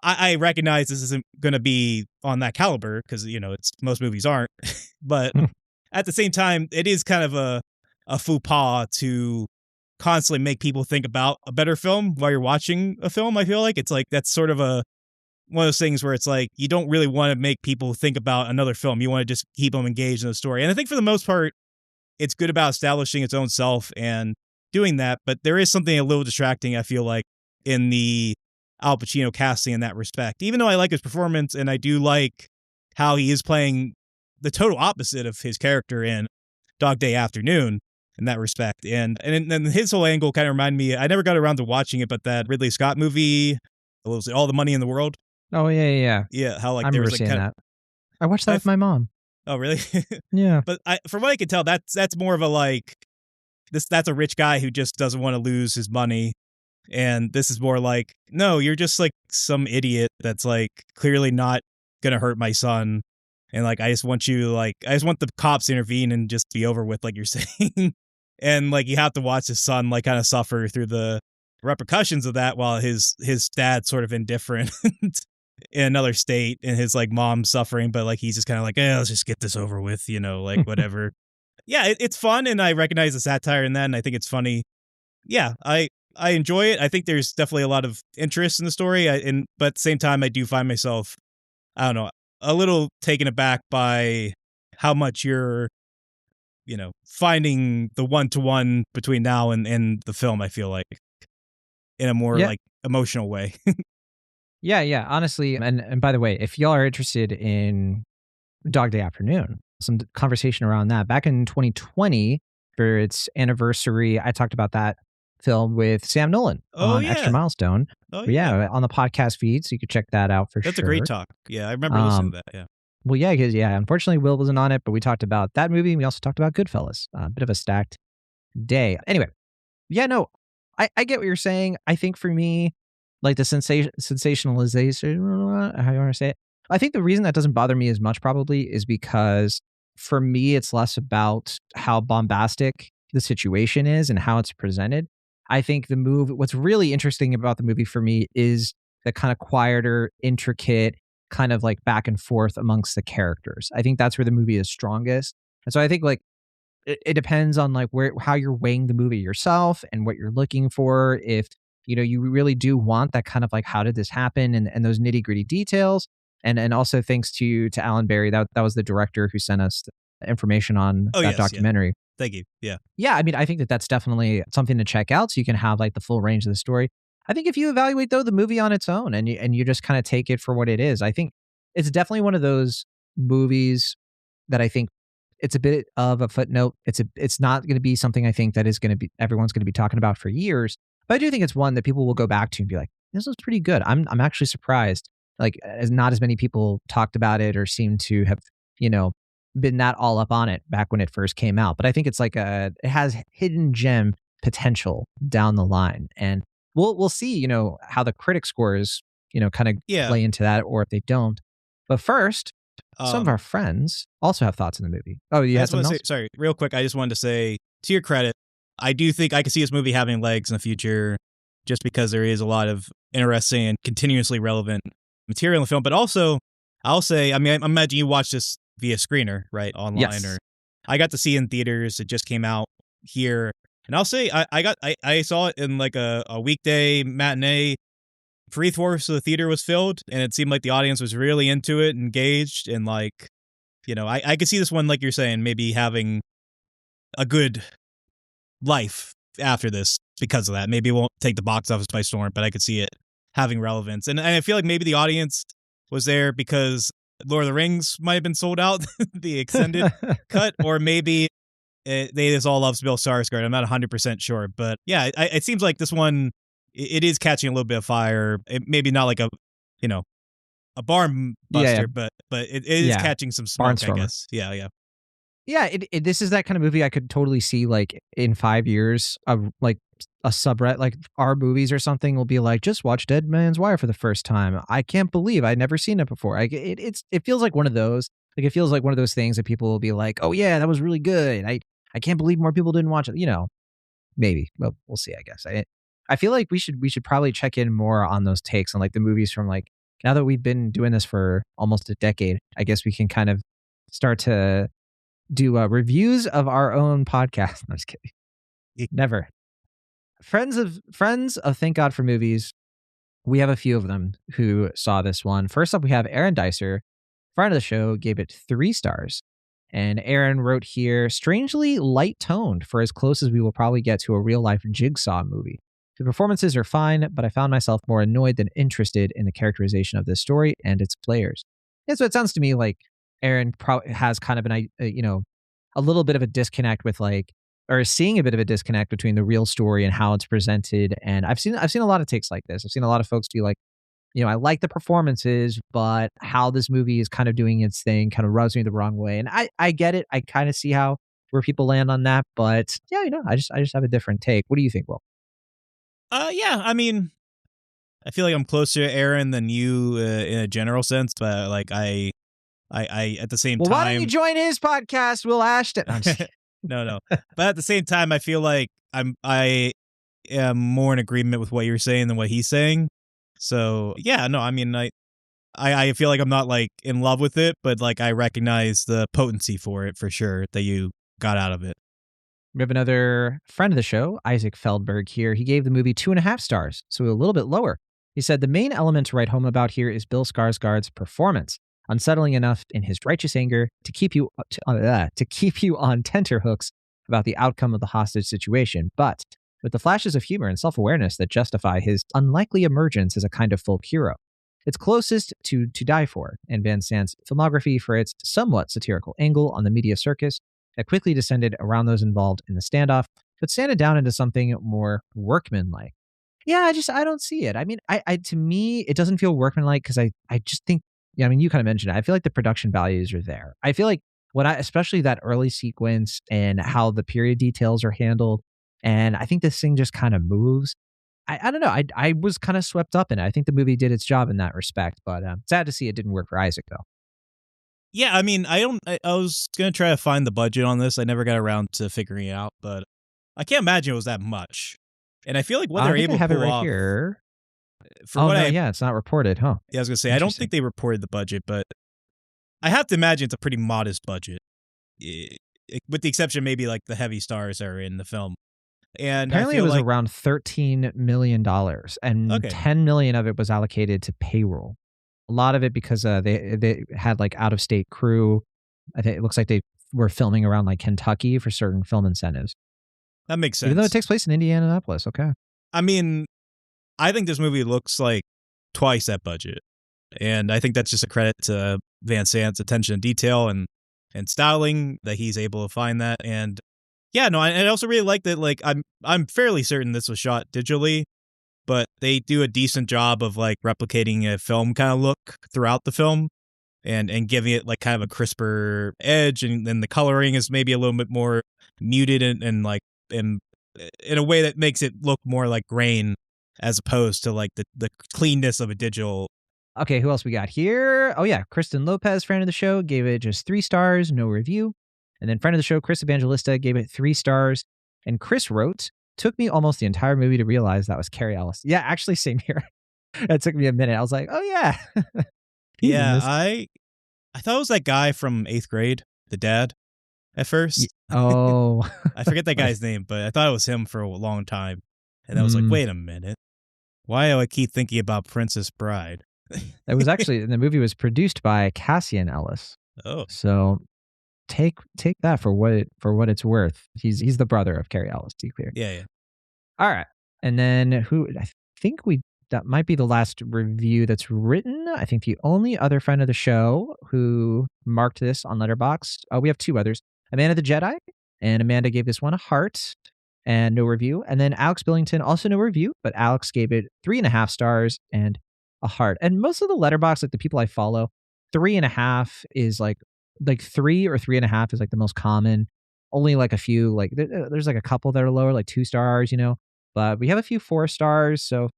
I recognize this isn't going to be on that caliber because, it's most movies aren't. But at the same time, it is kind of a faux pas to constantly make people think about a better film while you're watching a film. I feel like it's like that's sort of one of those things where it's like you don't really want to make people think about another film. You want to just keep them engaged in the story. And I think for the most part, it's good about establishing its own self and doing that. But there is something a little distracting, I feel like, in the Al Pacino casting in that respect. Even though I like his performance and I do like how he is playing the total opposite of his character in Dog Day Afternoon in that respect. And then his whole angle kind of reminded me, I never got around to watching it, but that Ridley Scott movie, what was it, All the Money in the World? Oh, yeah. Yeah, how like I there remember was like seeing kind that. I watched that with my mom. Oh, really? Yeah. But from what I can tell, that's more of a like that's a rich guy who just doesn't want to lose his money. And this is more like, no, you're just like some idiot that's like clearly not gonna hurt my son. And like I just want the cops to intervene and just be over with, like you're saying. And like you have to watch his son like kind of suffer through the repercussions of that while his dad's sort of indifferent in another state and his like mom suffering, but like he's just kind of like, let's just get this over with, like whatever. Yeah, it's fun, and I recognize the satire in that, and I think it's funny. Yeah, I enjoy it. I think there's definitely a lot of interest in the story, but at the same time, I do find myself, I don't know, a little taken aback by how much you're, finding the one-to-one between now and the film, I feel like, in a more like emotional way. Yeah. Honestly, and by the way, if y'all are interested in Dog Day Afternoon, some conversation around that. Back in 2020, for its anniversary, I talked about that film with Sam Nolan on Extra Milestone. Oh, yeah, on the podcast feed, so you could check that out for sure. That's a great talk. Yeah, I remember listening to that, yeah. Well, yeah, because, unfortunately, Will wasn't on it, but we talked about that movie, and we also talked about Goodfellas. A bit of a stacked day. Anyway, I get what you're saying. I think for me, like the sensationalization, how you want to say it, I think the reason that doesn't bother me as much probably is because for me, it's less about how bombastic the situation is and how it's presented. I think what's really interesting about the movie for me is the kind of quieter, intricate, kind of like back and forth amongst the characters. I think that's where the movie is strongest. And so I think like it depends on like how you're weighing the movie yourself and what you're looking for. If, you really do want that kind of like, how did this happen? And those nitty gritty details. And also thanks to Alan Berry, that was the director who sent us the information on that documentary. Yeah. Thank you. Yeah. Yeah. I mean, I think that's definitely something to check out so you can have like the full range of the story. I think if you evaluate though the movie on its own and you just kind of take it for what it is, I think it's definitely one of those movies that I think it's a bit of a footnote. It's not going to be something I think that is going to be everyone's going to be talking about for years. But I do think it's one that people will go back to and be like, this was pretty good. I'm actually surprised. Like, not as many people talked about it or seem to have, been that all up on it back when it first came out. But I think it's like it has hidden gem potential down the line. And we'll see, how the critic scores, kind of play into that, or if they don't. But first, some of our friends also have thoughts in the movie. Oh, you had something else? Sorry, real quick. I just wanted to say, to your credit, I do think I could see this movie having legs in the future just because there is a lot of interesting and continuously relevant material in the film. But also, I'll say, I mean, I imagine you watched this via screener, right? Online. Yes. Or I got to see it in theaters. It just came out here. And I'll say I saw it in like a weekday matinee. 3/4 of the theater was filled, and it seemed like the audience was really into it, engaged, and like, I could see this one, like you're saying, maybe having a good life after this because of that. Maybe it won't take the box office by storm, but I could see it having relevance. And I feel like maybe the audience was there because Lord of the Rings might have been sold out, the extended cut, or maybe they just all love Bill Skarsgård. I'm not 100% sure, but yeah, it seems like this one, it is catching a little bit of fire. Maybe not like a barn buster, but it is catching some smoke, I guess. Yeah. Yeah, this is that kind of movie I could totally see like in 5 years of like a subreddit, like our movies or something will be like, just watch Dead Man's Wire for the first time. I can't believe I'd never seen it before. It feels like one of those. Like it feels like one of those things that people will be like, oh yeah, that was really good. I can't believe more people didn't watch it. Maybe. Well, we'll see, I guess. I feel like we should probably check in more on those takes on like the movies from like Now that we've been doing this for almost a decade, I guess we can kind of start to do reviews of our own podcast. I'm just kidding. Never. Friends of Thank God for Movies. We have a few of them who saw this one. First up, we have Aaron Dicer, friend of the show, gave it 3 stars. And Aaron wrote here, strangely light toned for as close as we will probably get to a real life Jigsaw movie. The performances are fine, but I found myself more annoyed than interested in the characterization of this story and its players. Yeah, so it sounds to me like Aaron has kind of a little bit of a disconnect with or seeing a bit of a disconnect between the real story and how it's presented. And I've seen a lot of takes like this. I've seen a lot of folks be like, I like the performances, but how this movie is kind of doing its thing kind of rubs me the wrong way. And I get it. I kind of see where people land on that, but yeah, I just have a different take. What do you think, Will? Yeah, I mean, I feel like I'm closer to Aaron than you in a general sense, but like I at the same time. Why don't you join his podcast, Will Ashton? I'm just No. But at the same time, I feel like I am more in agreement with what you're saying than what he's saying. So yeah, no, I mean, I feel like I'm not like in love with it, but like I recognize the potency for it for sure that you got out of it. We have another friend of the show, Isaac Feldberg here. He gave the movie 2.5 stars, so a little bit lower. He said the main element to write home about here is Bill Skarsgård's performance, unsettling enough in his righteous anger to keep you on tenterhooks about the outcome of the hostage situation, but with the flashes of humor and self-awareness that justify his unlikely emergence as a kind of folk hero. It's closest to Die For and Van Sant's filmography for its somewhat satirical angle on the media circus that quickly descended around those involved in the standoff, but sanded down into something more workmanlike. Yeah, I don't see it. I mean, I to me, it doesn't feel workmanlike because I just think, yeah, I mean, you kind of mentioned it. I feel like the production values are there. I feel like especially that early sequence and how the period details are handled, and I think this thing just kind of moves. I don't know. I was kind of swept up in it. I think the movie did its job in that respect, but sad to see it didn't work for Isaac though. Yeah, I mean, I was gonna try to find the budget on this. I never got around to figuring it out, but I can't imagine it was that much. And I feel like what they're able to pull off here. Yeah, it's not reported, huh? Yeah, I was gonna say I don't think they reported the budget, but I have to imagine it's a pretty modest budget, with the exception maybe like the heavy stars that are in the film. And apparently, it was around $13 million, and okay. 10 million of it was allocated to payroll. A lot of it because they had like out of state crew. I think it looks like they were filming around like Kentucky for certain film incentives. That makes sense. Even though it takes place in Indianapolis. Okay. I mean, I think this movie looks like twice that budget. And I think that's just a credit to Van Sant's attention to detail and styling that he's able to find that. And yeah, no, I also really like that. Like, I'm fairly certain this was shot digitally, but they do a decent job of like replicating a film kind of look throughout the film and giving it like kind of a crisper edge. And then the coloring is maybe a little bit more muted and like in a way that makes it look more like grain as opposed to like the cleanness of a digital. Okay, who else we got here? Oh yeah, Kristen Lopez, friend of the show, gave it just 3 stars, no review. And then friend of the show, Chris Evangelista, gave it 3 stars. And Chris wrote, took me almost the entire movie to realize that was Carrie Ellis. Yeah, actually, same here. It took me a minute. I was like, oh yeah. Yeah, I thought it was that guy from 8th grade, the dad, at first. Oh. I forget that guy's name, but I thought it was him for a long time. And I was like, wait a minute. Why do I keep thinking about Princess Bride? It was actually, the movie was produced by Cassian Ellis. Oh. So take that for what it's worth. He's the brother of Carrie Ellis, to be clear. Yeah. All right. And then I think that might be the last review that's written. I think the only other friend of the show who marked this on Letterboxd, we have 2 others. Amanda the Jedi, and Amanda gave this one a heart and no review. And then Alex Billington, also no review, but Alex gave it 3.5 stars and a heart. And most of the Letterboxd, like the people I follow, 3.5 is like 3 or 3.5 is like the most common. Only like a few, like there's like a couple that are lower, like 2 stars, but we have a few 4 stars. So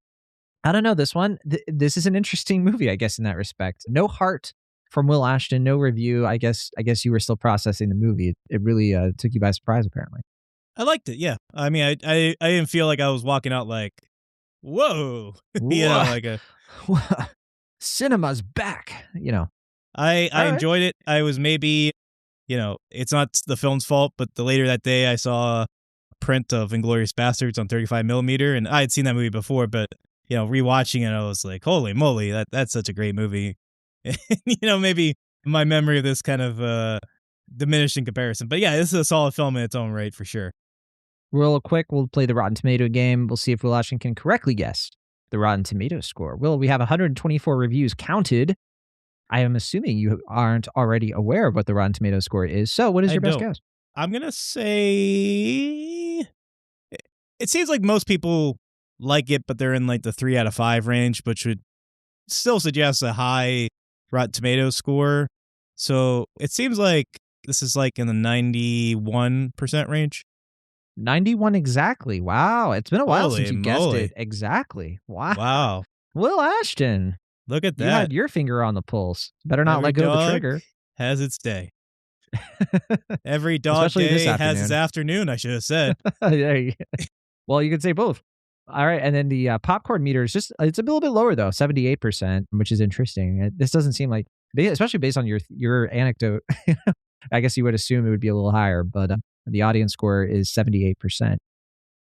I don't know, this one, this is an interesting movie, I guess, in that respect. No heart from Will Ashton, no review. I guess you were still processing the movie. It really took you by surprise, apparently. I liked it, yeah. I mean, I didn't feel like I was walking out like, whoa. Like cinema's back. I All right. enjoyed it. I was maybe, it's not the film's fault, but the later that day I saw a print of Inglourious Bastards on 35 millimeter, and I had seen that movie before, but rewatching it, I was like, holy moly, that's such a great movie. Maybe my memory of this kind of diminished in comparison. But yeah, this is a solid film in its own right for sure. Real quick, we'll play the Rotten Tomato game. We'll see if Will Ashton can correctly guess the Rotten Tomato score. Will, we have 124 reviews counted. I am assuming you aren't already aware of what the Rotten Tomato score is. So what is your best guess? I'm going to say it seems like most people like it, but they're in like the 3 out of 5 range, which would still suggest a high Rotten Tomato score. So it seems like this is like in the 91% range. 91 exactly. Wow. It's been a while since you guessed it. Exactly. Wow. Will Ashton. Look at that. You had your finger on the pulse. Better not let go of the trigger. Has its day. Every dog day has its afternoon, I should have said. Well, you could say both. All right. And then the popcorn meter is it's a little bit lower, though, 78%, which is interesting. This doesn't seem like, especially based on your anecdote, I guess you would assume it would be a little higher, but the audience score is 78%.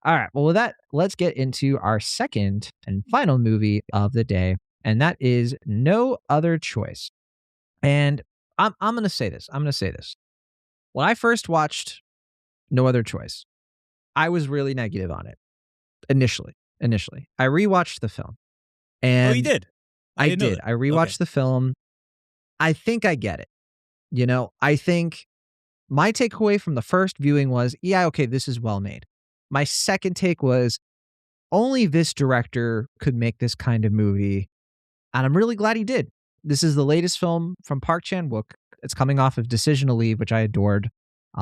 All right. Well, with that, let's get into our second and final movie of the day, and that is No Other Choice. And I'm going to say this. When I first watched No Other Choice, I was really negative on it initially. I rewatched the film. And you did? I did. I rewatched the film. I think I get it. I think my takeaway from the first viewing was, yeah, okay, this is well made. My second take was, only this director could make this kind of movie. And I'm really glad he did. This is the latest film from Park Chan-wook. It's coming off of Decision to Leave, which I adored.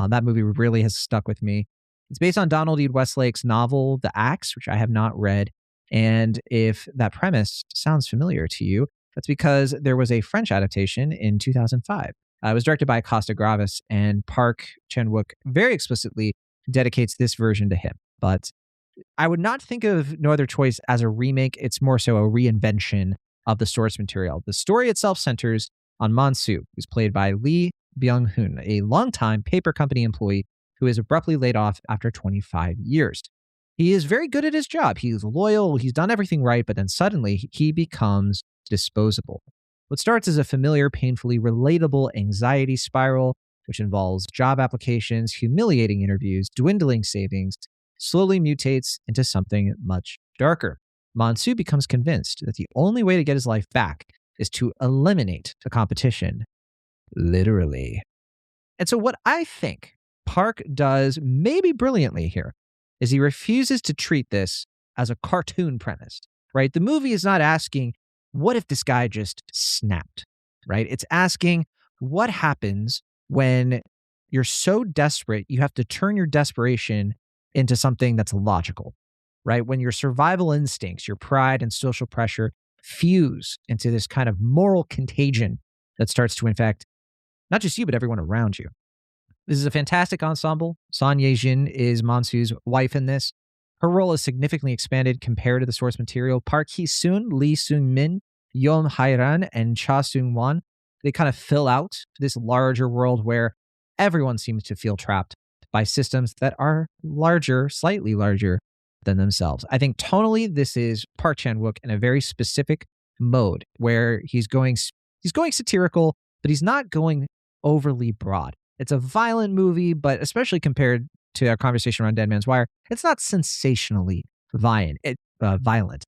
That movie really has stuck with me. It's based on Donald E. Westlake's novel, The Axe, which I have not read. And if that premise sounds familiar to you, that's because there was a French adaptation in 2005. It was directed by Costa Gravis, and Park Chan-wook very explicitly dedicates this version to him. But I would not think of No Other Choice as a remake. It's more so a reinvention of the source material. The story itself centers on Mon-soo, who's played by Lee Byung-hun, a longtime paper company employee who is abruptly laid off after 25 years. He is very good at his job. He's loyal. He's done everything right, but then suddenly he becomes disposable. What starts as a familiar, painfully relatable anxiety spiral, which involves job applications, humiliating interviews, dwindling savings, slowly mutates into something much darker. Mon-soo becomes convinced that the only way to get his life back is to eliminate the competition. Literally. And so what I think Park does maybe brilliantly here is he refuses to treat this as a cartoon premise, right? The movie is not asking, what if this guy just snapped, right? It's asking, what happens when you're so desperate, you have to turn your desperation into something that's logical, right? When your survival instincts, your pride and social pressure fuse into this kind of moral contagion that starts to infect not just you, but everyone around you. This is a fantastic ensemble. Son Ye-jin is Mon-soo's wife in this. Her role is significantly expanded compared to the source material. Park Hee-sun, Lee Seung-min, Yeon Hae-ran, and Cha Seung-won, they kind of fill out this larger world where everyone seems to feel trapped by systems that are larger, slightly larger than themselves. I think tonally, this is Park Chan-wook in a very specific mode where he's going satirical, but he's not going overly broad. It's a violent movie, but especially compared to our conversation around Dead Man's Wire, it's not sensationally violent.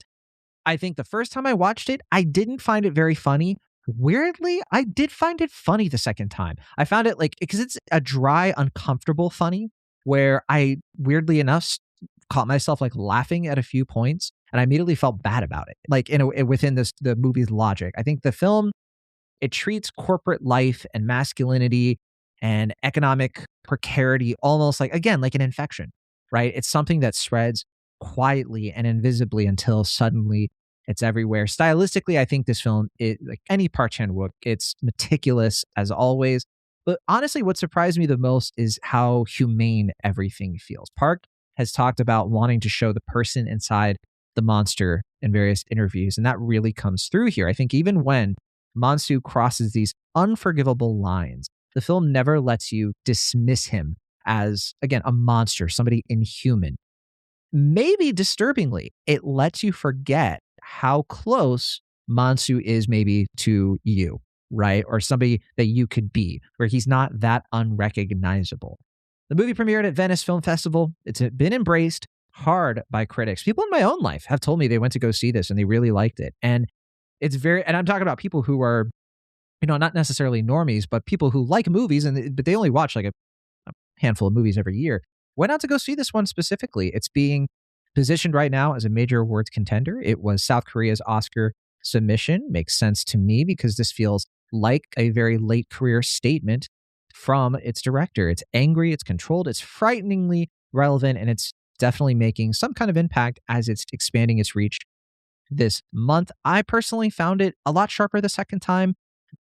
I think the first time I watched it, I didn't find it very funny. Weirdly, I did find it funny the second time. I found it because it's a dry, uncomfortable funny where I, weirdly enough, caught myself laughing at a few points, and I immediately felt bad about it. Within the movie's logic, I think the film, it treats corporate life and masculinity and economic precarity almost like an infection, right? It's something that spreads quietly and invisibly until suddenly it's everywhere. Stylistically, I think this film is like any Park Chan-wook. It's meticulous as always. But honestly, what surprised me the most is how humane everything feels. Park has talked about wanting to show the person inside the monster in various interviews. And that really comes through here. I think even when Mansu crosses these unforgivable lines, the film never lets you dismiss him as, again, a monster, somebody inhuman. Maybe disturbingly, it lets you forget how close Mansu is maybe to you, right? Or somebody that you could be, where he's not that unrecognizable. The movie premiered at Venice Film Festival. It's been embraced hard by critics. People in my own life have told me they went to go see this and they really liked it. And and I'm talking about people who are, not necessarily normies, but people who like movies, but they only watch like a handful of movies every year. Went out to go see this one specifically. It's being positioned right now as a major awards contender. It was South Korea's Oscar submission. Makes sense to me because this feels like a very late career statement from its director. It's angry, it's controlled, it's frighteningly relevant, and it's definitely making some kind of impact as it's expanding its reach this month. I personally found it a lot sharper the second time,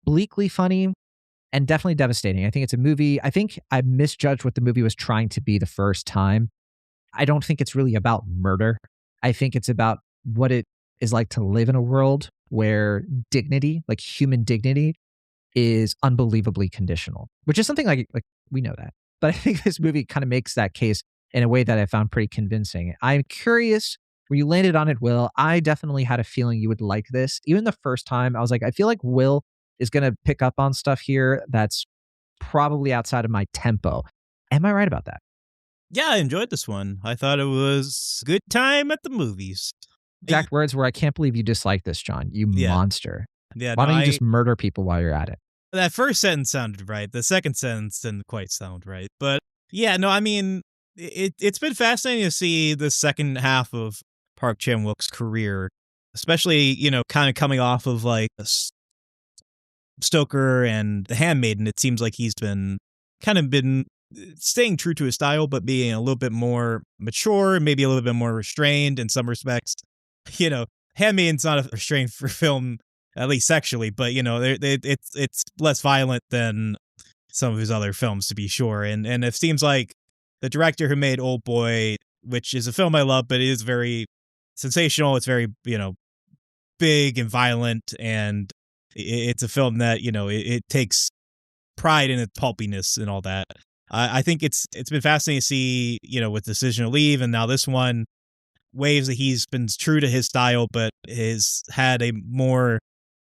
bleakly funny, and definitely devastating. I think it's a movie. I think I misjudged what the movie was trying to be the first time. I don't think it's really about murder. I think it's about what it is like to live in a world where dignity, like human dignity, is unbelievably conditional, which is something like we know that. But I think this movie kind of makes that case in a way that I found pretty convincing. I'm curious where you landed on it, Will. I definitely had a feeling you would like this. Even the first time, I was like, I feel like Will is going to pick up on stuff here that's probably outside of my tempo. Am I right about that? Yeah, I enjoyed this one. I thought it was a good time at the movies. Exact words were, I can't believe you dislike this, John. You monster. Yeah, Why don't you just murder people while you're at it? That first sentence sounded right. The second sentence didn't quite sound right. But yeah, no, I mean, it's been fascinating to see the second half of Park Chan-wook's career, especially, kind of coming off of like Stoker and The Handmaiden. It seems like he's been staying true to his style, but being a little bit more mature, maybe a little bit more restrained in some respects. Handmaiden's not a restraint for film, at least sexually, but it's less violent than some of his other films, to be sure. And it seems like the director who made Old Boy, which is a film I love, but it is very sensational. It's very big and violent, and it's a film that it takes pride in its pulpiness and all that. I think it's been fascinating to see with Decision to Leave, and now this one, waves that he's been true to his style, but has had a more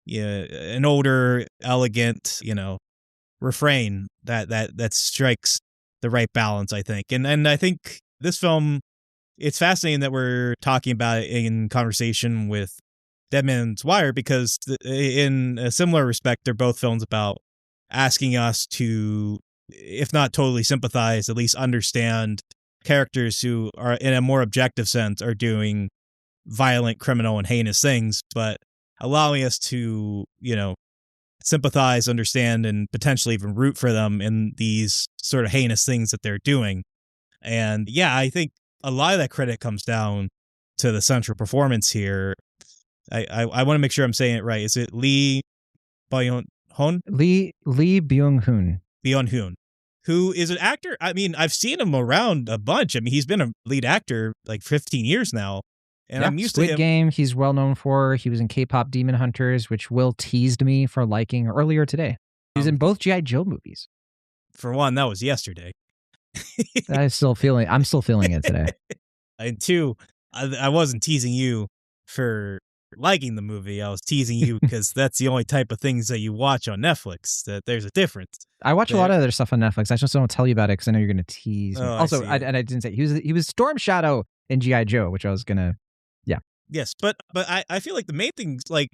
an older, elegant refrain that strikes the right balance, I think. And I think this film, it's fascinating that we're talking about it in conversation with Dead Man's Wire, because in a similar respect, they're both films about asking us to, if not totally sympathize, at least understand characters who are, in a more objective sense, are doing violent, criminal, and heinous things, but allowing us to, sympathize, understand, and potentially even root for them in these sort of heinous things that they're doing. And yeah, I think a lot of that credit comes down to the central performance here. I want to make sure I'm saying it right. Is it Lee Byung-hun? Lee Byung-hun. Byung-hun, who is an actor. I mean, I've seen him around a bunch. I mean, he's been a lead actor like 15 years now. And I'm used to him. Squid Game, he's well known for. He was in K-pop Demon Hunters, which Will teased me for liking earlier today. He was in both G.I. Joe movies. For one, that was yesterday. I'm still feeling it today. And two, I wasn't teasing you for liking the movie. I was teasing you because that's the only type of things that you watch on Netflix. That there's a difference. I watch a lot of other stuff on Netflix. I just don't tell you about it because I know you're going to tease me. Oh, Also, I didn't say he was Storm Shadow in G.I. Joe, which I was going to. Yes, but I feel like the main things, like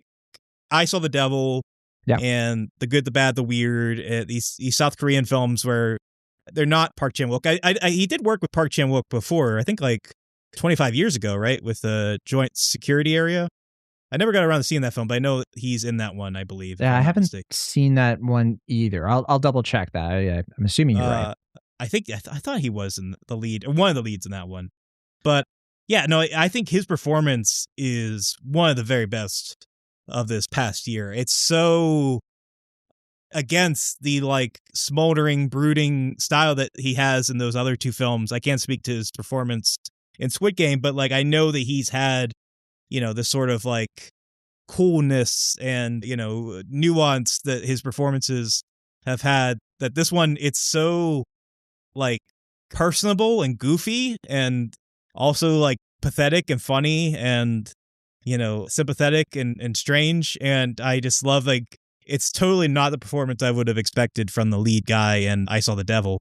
I Saw the Devil, and The Good, the Bad, the Weird, these South Korean films where they're not Park Chan-wook. He did work with Park Chan-wook before, I think like 25 years ago, right? With the Joint Security Area. I never got around to seeing that film, but I know he's in that one, I believe. Yeah, I haven't seen that one either. I'll double check that. I'm assuming you're right. I thought he was in the lead, or one of the leads in that one. But yeah, no, I think his performance is one of the very best of this past year. It's so against the like smoldering, brooding style that he has in those other two films. I can't speak to his performance in Squid Game, but like I know that he's had this sort of like coolness and, nuance that his performances have had, that this one, it's so like personable and goofy and also like pathetic and funny and, sympathetic and strange. And I just love, like, it's totally not the performance I would have expected from the lead guy in I Saw the Devil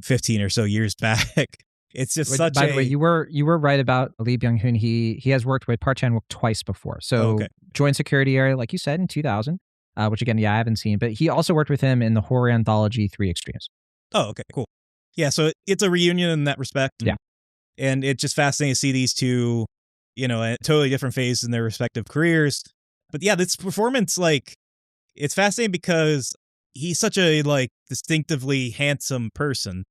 15 or so years back. It's just such by the way, you were right about Lee Byung-hun. He has worked with Park Chan-wook twice before. So okay. Joint Security Area, like you said, in 2000, which again, I haven't seen. But he also worked with him in the horror anthology Three Extremes. Oh, okay, cool. Yeah, so it's a reunion in that respect. Yeah. And it's just fascinating to see these two, at totally different phases in their respective careers. But yeah, this performance, like, it's fascinating because he's such a, like, distinctively handsome person.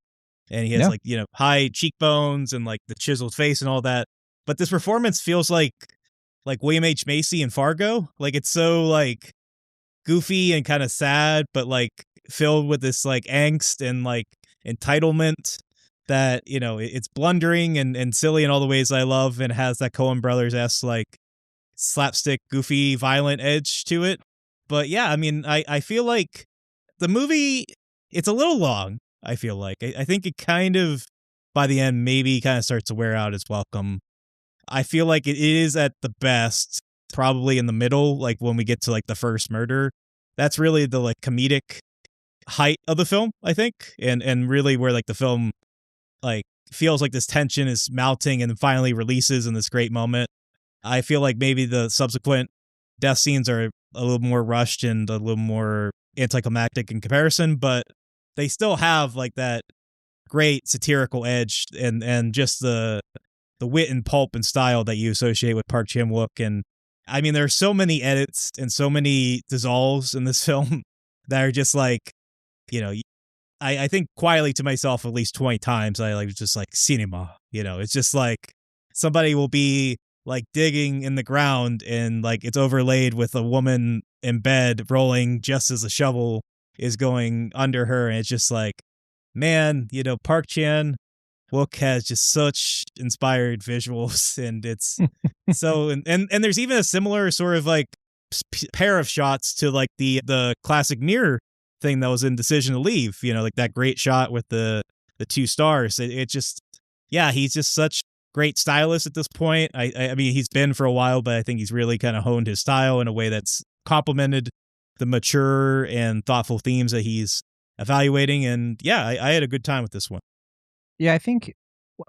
And he has, like, high cheekbones and, like, the chiseled face and all that. But this performance feels like William H. Macy in Fargo. Like, it's so, like, goofy and kind of sad, but, like, filled with this, like, angst and, like, entitlement that, it's blundering and silly in all the ways I love, and has that Coen Brothers-esque, like, slapstick, goofy, violent edge to it. But yeah, I mean, I feel like the movie, it's a little long. I feel like I think it kind of, by the end, maybe kind of starts to wear out its welcome. I feel like it is at the best probably in the middle, like when we get to like the first murder. That's really the like comedic height of the film, I think, and really where like the film like feels like this tension is mounting and then finally releases in this great moment. I feel like maybe the subsequent death scenes are a little more rushed and a little more anticlimactic in comparison, but they still have like that great satirical edge and just the wit and pulp and style that you associate with Park Chan-wook. And I mean, there are so many edits and so many dissolves in this film that are just like, I think quietly to myself at least 20 times, I like just like cinema, it's just like somebody will be like digging in the ground and like it's overlaid with a woman in bed rolling just as a shovel is going under her. And it's just like, man, Park Chan-wook has just such inspired visuals, and it's so, and there's even a similar sort of like pair of shots to like the classic mirror thing that was in Decision to Leave, like that great shot with the 2 stars. It just, yeah, he's just such great stylist at this point. I mean, he's been for a while, but I think he's really kind of honed his style in a way that's complemented the mature and thoughtful themes that he's evaluating. And yeah, I had a good time with this one. Yeah, I think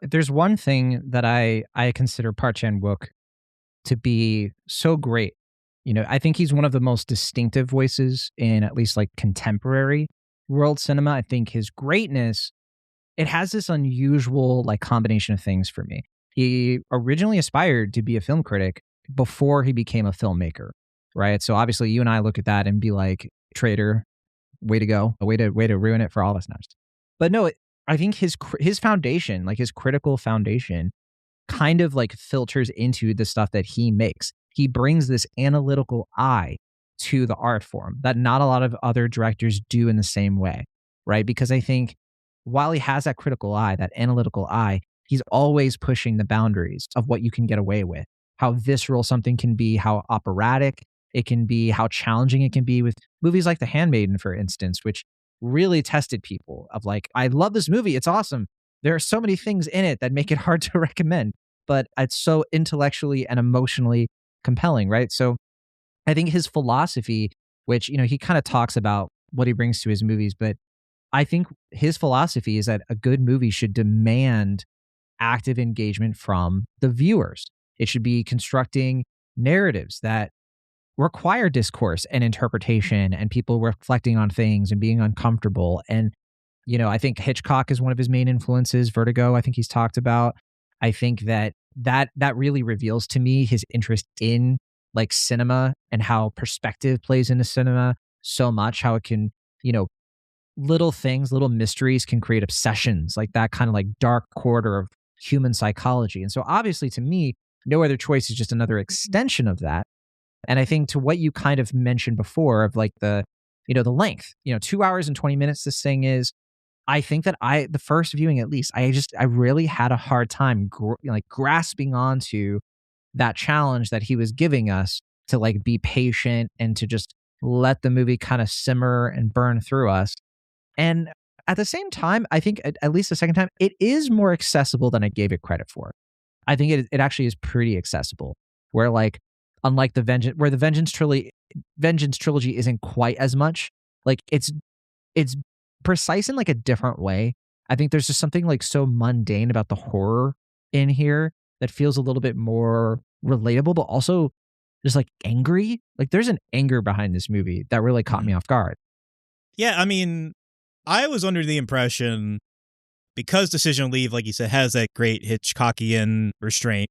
there's one thing that I consider Park Chan-wook to be so great. I think he's one of the most distinctive voices in at least like contemporary world cinema. I think his greatness, it has this unusual like combination of things for me. He originally aspired to be a film critic before he became a filmmaker, right? So obviously you and I look at that and be like, traitor, way to go, way to ruin it for all of us now. But no, I think his foundation, like his critical foundation, kind of like filters into the stuff that he makes. He brings this analytical eye to the art form that not a lot of other directors do in the same way, right? Because I think while he has that critical eye, that analytical eye, he's always pushing the boundaries of what you can get away with, how visceral something can be, how operatic it can be, how challenging it can be, with movies like The Handmaiden, for instance, which really tested people of like, I love this movie, it's awesome. There are so many things in it that make it hard to recommend, but it's so intellectually and emotionally compelling, right? So I think his philosophy, which, he kind of talks about what he brings to his movies, but I think his philosophy is that a good movie should demand active engagement from the viewers. It should be constructing narratives that require discourse and interpretation and people reflecting on things and being uncomfortable. And, I think Hitchcock is one of his main influences. Vertigo, I think he's talked about. I think that really reveals to me his interest in like cinema and how perspective plays into cinema so much, how it can, little things, little mysteries can create obsessions, like that kind of like dark quarter of human psychology. And so obviously to me, No Other Choice is just another extension of that. And I think to what you kind of mentioned before of like the length, 2 hours and 20 minutes this thing is, I think that the first viewing at least, I really had a hard time grasping onto that challenge that he was giving us to like be patient and to just let the movie kind of simmer and burn through us. And at the same time, I think at least the second time, it is more accessible than I gave it credit for. I think it actually is pretty accessible. Where like, unlike the Vengeance trilogy isn't quite as much. Like it's precise in like a different way. I think there's just something like so mundane about the horror in here that feels a little bit more relatable, but also just like angry. Like there's an anger behind this movie that really caught me off guard. Yeah, I mean, I was under the impression, because Decision to Leave, like you said, has that great Hitchcockian restraint.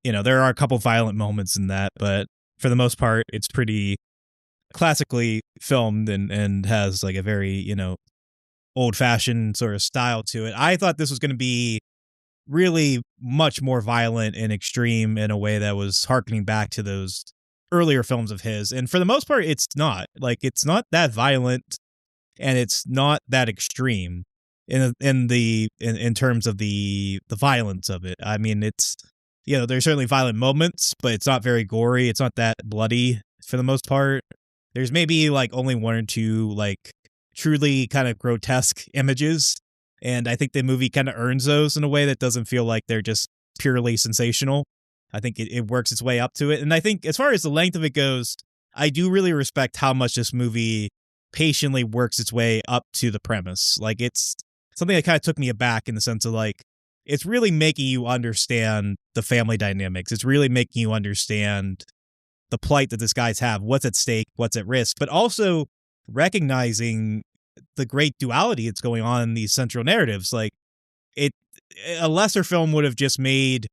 You know, there are a couple violent moments in that, but for the most part, it's pretty classically filmed and has like a very, you know, old-fashioned sort of style to it. I thought this was going to be really much more violent and extreme in a way that was harkening back to those earlier films of his. And for the most part, it's not. Like, it's not that violent, and it's not that extreme in terms of the violence of it. I mean, it's, you know, there's certainly violent moments, but it's not very gory. It's not that bloody for the most part. There's maybe like only one or two like truly kind of grotesque images, and I think the movie kind of earns those in a way that doesn't feel like they're just purely sensational. I think it works its way up to it. And I think as far as the length of it goes, I do really respect how much this movie patiently works its way up to the premise. Like, it's something that kind of took me aback in the sense of like, it's really making you understand the family dynamics. It's really making you understand the plight that these guys have, what's at stake, what's at risk, but also recognizing the great duality that's going on in these central narratives. Like, a lesser film would have just made,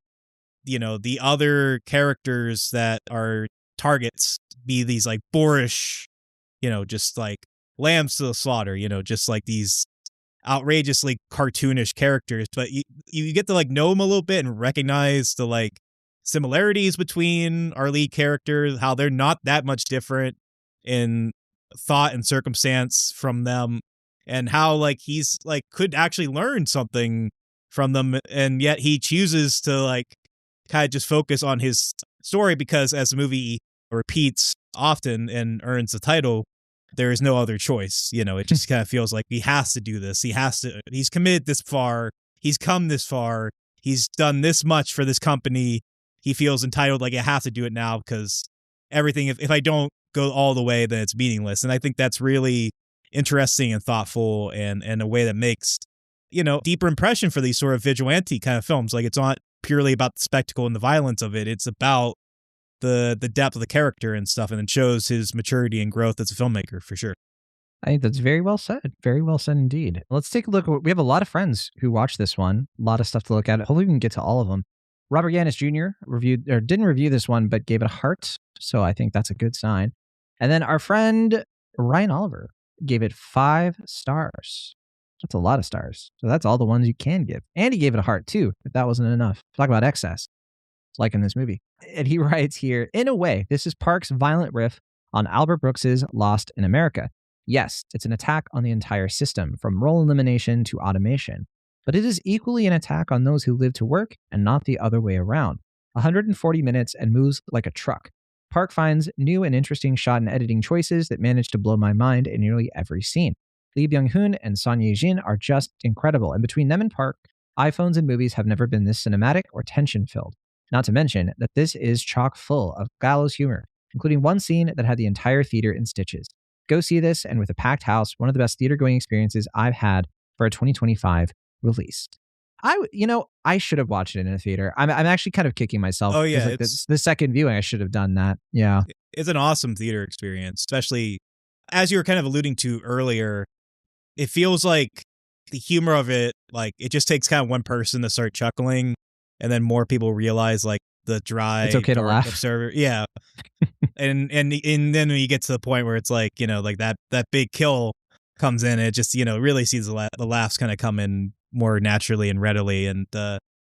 you know, the other characters that are targets be these like boorish, you know, just like lambs to the slaughter, you know, just like these outrageously cartoonish characters. But you get to like know them a little bit and recognize the like similarities between our lead characters, how they're not that much different in thought and circumstance from them, and how like he's like could actually learn something from them, and yet he chooses to like kind of just focus on his story because, as the movie repeats often and earns the title, there is no other choice. You know, it just kind of feels like he has to do this. He's committed this far. He's come this far. He's done this much for this company. He feels entitled, like I have to do it now because everything, if I don't go all the way, then it's meaningless. And I think that's really interesting and thoughtful, and a way that makes, you know, deeper impression for these sort of vigilante kind of films. Like, it's not purely about the spectacle and the violence of it. It's about the depth of the character and stuff, and it shows his maturity and growth as a filmmaker for sure. I think that's very well said. Very well said indeed. Let's take a look. We have a lot of friends who watched this one. A lot of stuff to look at. Hopefully we can get to all of them. Robert Yanis Jr. didn't review this one, but gave it a heart. So I think that's a good sign. And then our friend Ryan Oliver gave it 5 stars. That's a lot of stars. So that's all the ones you can give. And he gave it a heart too, if that wasn't enough. Talk about excess. Like in this movie. And he writes here, in a way, this is Park's violent riff on Albert Brooks's Lost in America. Yes, it's an attack on the entire system, from role elimination to automation. But it is equally an attack on those who live to work and not the other way around. 140 minutes and moves like a truck. Park finds new and interesting shot and editing choices that manage to blow my mind in nearly every scene. Lee Byung-hun and Son Ye-jin are just incredible, and between them and Park, iPhones and movies have never been this cinematic or tension-filled. Not to mention that this is chock full of gallows humor, including one scene that had the entire theater in stitches. Go see this, and with a packed house, one of the best theater-going experiences I've had for a 2025 release. I should have watched it in a theater. I'm actually kind of kicking myself. Oh yeah, like the second viewing, I should have done that. Yeah, it's an awesome theater experience, especially as you were kind of alluding to earlier. It feels like the humor of it, like it just takes kind of one person to start chuckling, and then more people realize like the dry, it's okay to laugh. Observer, yeah. and then when you get to the point where it's like, you know, like that big kill comes in, it just, you know, really sees the laughs kind of come in more naturally and readily. And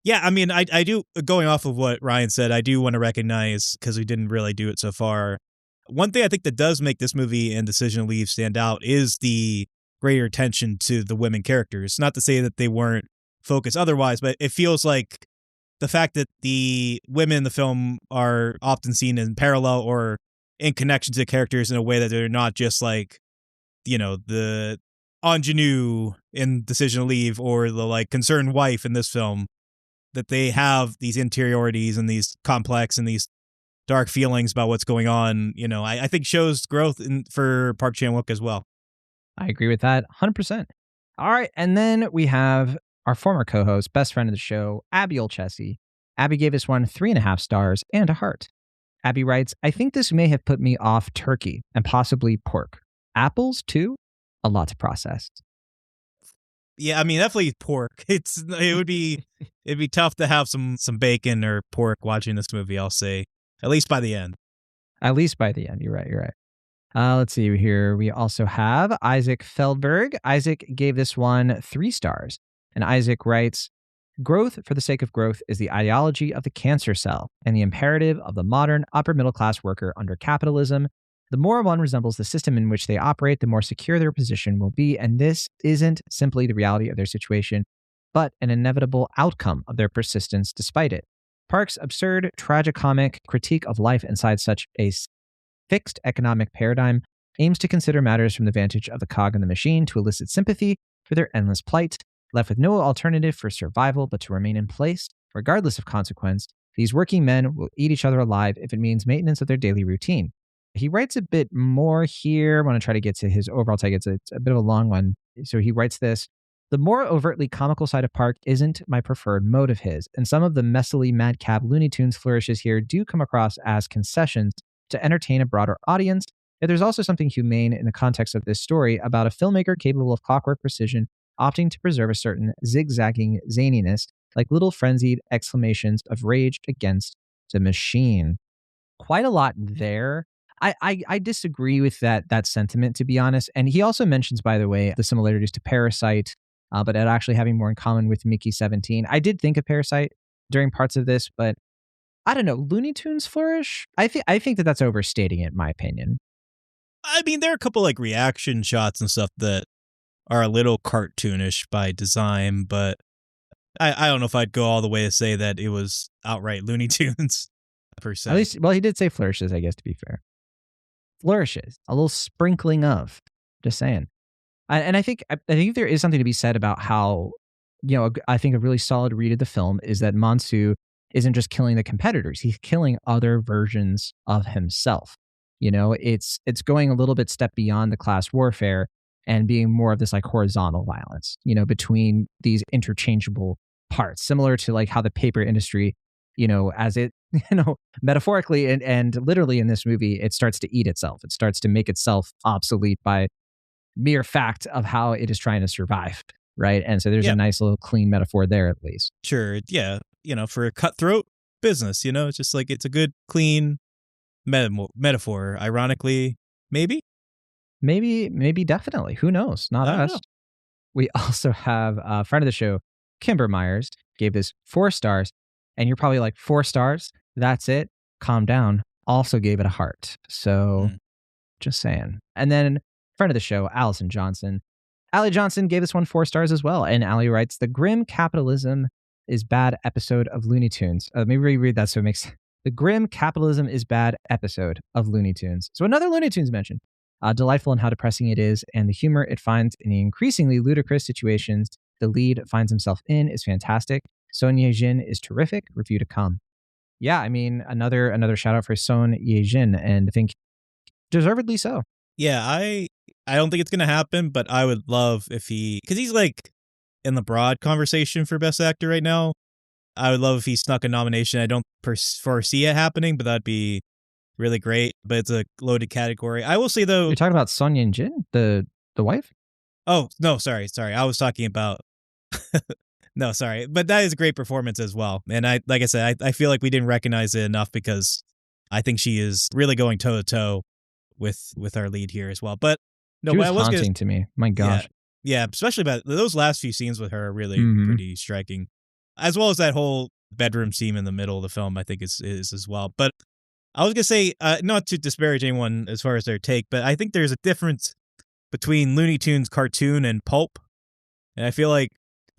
yeah, I mean, I do, going off of what Ryan said, I do want to recognize, because we didn't really do it so far, one thing I think that does make this movie and Decision to Leave stand out is the greater attention to the women characters. Not to say that they weren't focused otherwise, but it feels like the fact that the women in the film are often seen in parallel or in connection to characters in a way that they're not just like, the ingenue in Decision to Leave or the like concerned wife in this film, that they have these interiorities and these complex and these dark feelings about what's going on, I think shows growth for Park Chan-wook as well. I agree with that 100%. All right. And then we have our former co host, best friend of the show, Abby Olchesi. Abby gave this one 3.5 stars and a heart. Abby writes, I think this may have put me off turkey and possibly pork. Apples, too? A lot to process. Yeah, I mean, definitely pork. It'd be tough to have some bacon or pork watching this movie, I'll say. At least by the end. At least by the end. You're right. Let's see here. We also have Isaac Feldberg. Isaac gave this one 3 stars. And Isaac writes, growth for the sake of growth is the ideology of the cancer cell and the imperative of the modern upper middle class worker under capitalism. The more one resembles the system in which they operate, the more secure their position will be. And this isn't simply the reality of their situation, but an inevitable outcome of their persistence despite it. Park's absurd, tragicomic critique of life inside such a fixed economic paradigm aims to consider matters from the vantage of the cog in the machine to elicit sympathy for their endless plight. Left with no alternative for survival but to remain in place, regardless of consequence, these working men will eat each other alive if it means maintenance of their daily routine. He writes a bit more here. I want to try to get to his overall take. It's a bit of a long one. So he writes this. The more overtly comical side of Park isn't my preferred mode of his, and some of the messily madcap Looney Tunes flourishes here do come across as concessions to entertain a broader audience. Yet there's also something humane in the context of this story about a filmmaker capable of clockwork precision opting to preserve a certain zigzagging zaniness, like little frenzied exclamations of rage against the machine. Quite a lot there. I disagree with that sentiment, to be honest. And he also mentions, by the way, the similarities to Parasite, but it actually having more in common with Mickey 17. I did think of Parasite during parts of this, but I don't know. Looney Tunes flourish? I think that's overstating it, in my opinion. I mean, there are a couple like reaction shots and stuff that are a little cartoonish by design, but I don't know if I'd go all the way to say that it was outright Looney Tunes per se. At least, well, he did say flourishes, I guess, to be fair. Flourishes, a little sprinkling of, just saying. And I think there is something to be said about how, I think a really solid read of the film is that Mansu isn't just killing the competitors, he's killing other versions of himself. It's going a little bit step beyond the class warfare and being more of this like horizontal violence, between these interchangeable parts, similar to like how the paper industry, as it, metaphorically and literally in this movie, it starts to eat itself. It starts to make itself obsolete by mere fact of how it is trying to survive. Right. And so there's a nice little clean metaphor there, at least. Sure. Yeah. For a cutthroat business, it's just like it's a good, clean metaphor. Ironically, maybe, definitely. Who knows? Not us. We also have a friend of the show, Kimber Myers, gave this 4 stars. And you're probably like, 4 stars? That's it? Calm down. Also gave it a heart. So just saying. And then friend of the show, Allison Johnson. Allie Johnson gave this one 4 stars as well. And Allie writes, the grim capitalism is bad episode of Looney Tunes. Let me reread that so it makes the grim capitalism is bad episode of Looney Tunes. So another Looney Tunes mention. Delightful in how depressing it is, and the humor it finds in the increasingly ludicrous situations the lead finds himself in is fantastic. Son Ye-jin is terrific. Review to come. Yeah, I mean, another shout out for Son Ye-jin, and I think deservedly so. Yeah, I don't think it's gonna happen, but I would love if because he's like in the broad conversation for best actor right now. I would love if he snuck a nomination. I don't foresee it happening, but that'd be really great. But it's a loaded category. I will say though, you're talking about Son Ye-jin, the wife. Oh no, sorry. I was talking about. No, sorry, but that is a great performance as well. And like I said, I feel like we didn't recognize it enough because I think she is really going toe to toe with our lead here as well. But no, she was haunting to me. My gosh. Yeah, especially about those last few scenes with her are really pretty striking, as well as that whole bedroom scene in the middle of the film. I think is as well. But I was gonna say, not to disparage anyone as far as their take, but I think there's a difference between Looney Tunes cartoon and pulp, and I feel like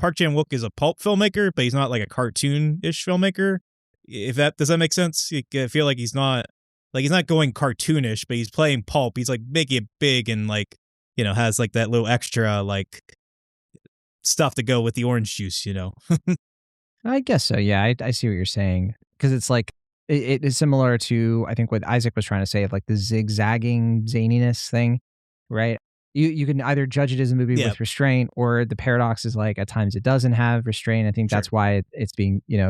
Park Chan-wook is a pulp filmmaker, but he's not like a cartoon-ish filmmaker. If that does that make sense? I feel like he's not going cartoonish, but he's playing pulp. He's like making it big and like, has like that little extra like stuff to go with the orange juice, I guess so. Yeah, I see what you're saying, because it's like it is similar to, I think, what Isaac was trying to say, of like the zigzagging zaniness thing, right? You can either judge it as a movie Yeah, with restraint, or the paradox is like at times it doesn't have restraint. I think sure. that's why it's being Yeah,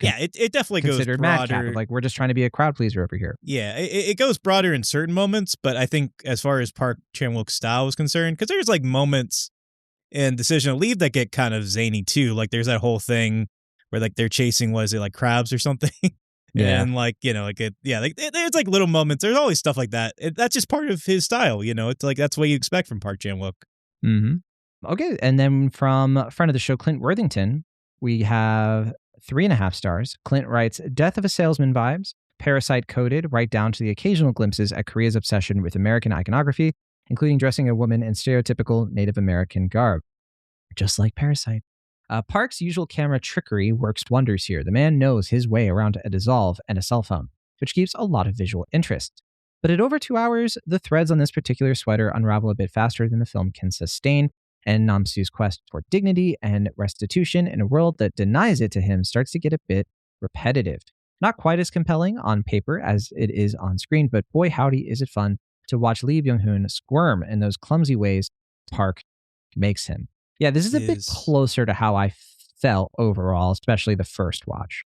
it definitely goes considered broader. madcap, of like, we're just trying to be a crowd pleaser over here. Yeah, it goes broader in certain moments, but I think as far as Park Chan-wook's style is concerned, because there's like moments in Decision to Leave that get kind of zany too. Like there's that whole thing where like they're chasing, was it like crabs or something? Yeah. And like, there's like little moments. There's always stuff like that. That's just part of his style, It's like that's what you expect from Park Chan-wook. Okay, and then from a friend of the show, Clint Worthington, we have 3.5 stars. Clint writes, Death of a Salesman vibes, Parasite coded, right down to the occasional glimpses at Korea's obsession with American iconography, including dressing a woman in stereotypical Native American garb. Just like Parasite. Park's usual camera trickery works wonders here. The man knows his way around a dissolve and a cell phone, which keeps a lot of visual interest. But at over 2 hours, the threads on this particular sweater unravel a bit faster than the film can sustain, and Namsu's quest for dignity and restitution in a world that denies it to him starts to get a bit repetitive. Not quite as compelling on paper as it is on screen, but boy howdy is it fun to watch Lee Byung-hun squirm in those clumsy ways Park makes him. Yeah, this is a bit closer to how I felt overall, especially the first watch.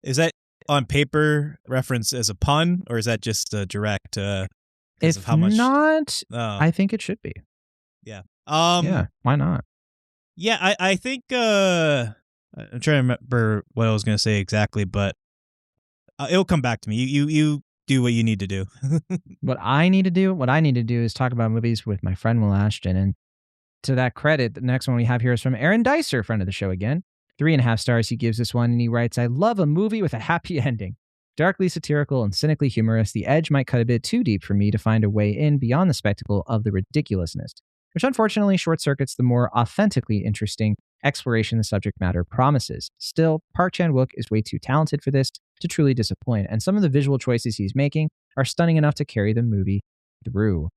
Is that on paper reference as a pun, or is that just a direct? If of how much... not, I think it should be. Yeah. Yeah, why not? Yeah, I think I'm trying to remember what I was going to say exactly, but it'll come back to me. You do what you need to do. What I need to do is talk about movies with my friend Will Ashton, and to that credit, the next one we have here is from Aaron Dicer, friend of the show again. 3.5 stars he gives this one, and he writes, I love a movie with a happy ending. Darkly satirical and cynically humorous, the edge might cut a bit too deep for me to find a way in beyond the spectacle of the ridiculousness, which unfortunately short-circuits the more authentically interesting exploration the subject matter promises. Still, Park Chan-wook is way too talented for this to truly disappoint, and some of the visual choices he's making are stunning enough to carry the movie through.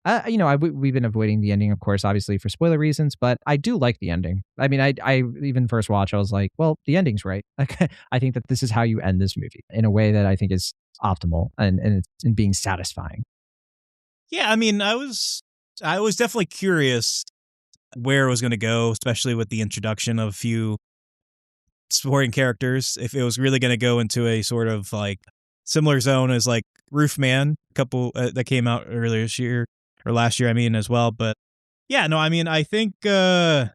We've been avoiding the ending, of course, obviously for spoiler reasons, but I do like the ending. I mean, I even first watch, I was like, well, the ending's right. I think that this is how you end this movie in a way that I think is optimal and it's in being satisfying. Yeah, I mean, I was definitely curious where it was going to go, especially with the introduction of a few supporting characters. If it was really going to go into a sort of like similar zone as like Roofman, a couple that came out earlier this year. Or last year, I mean, as well. But yeah, no, I mean, I think I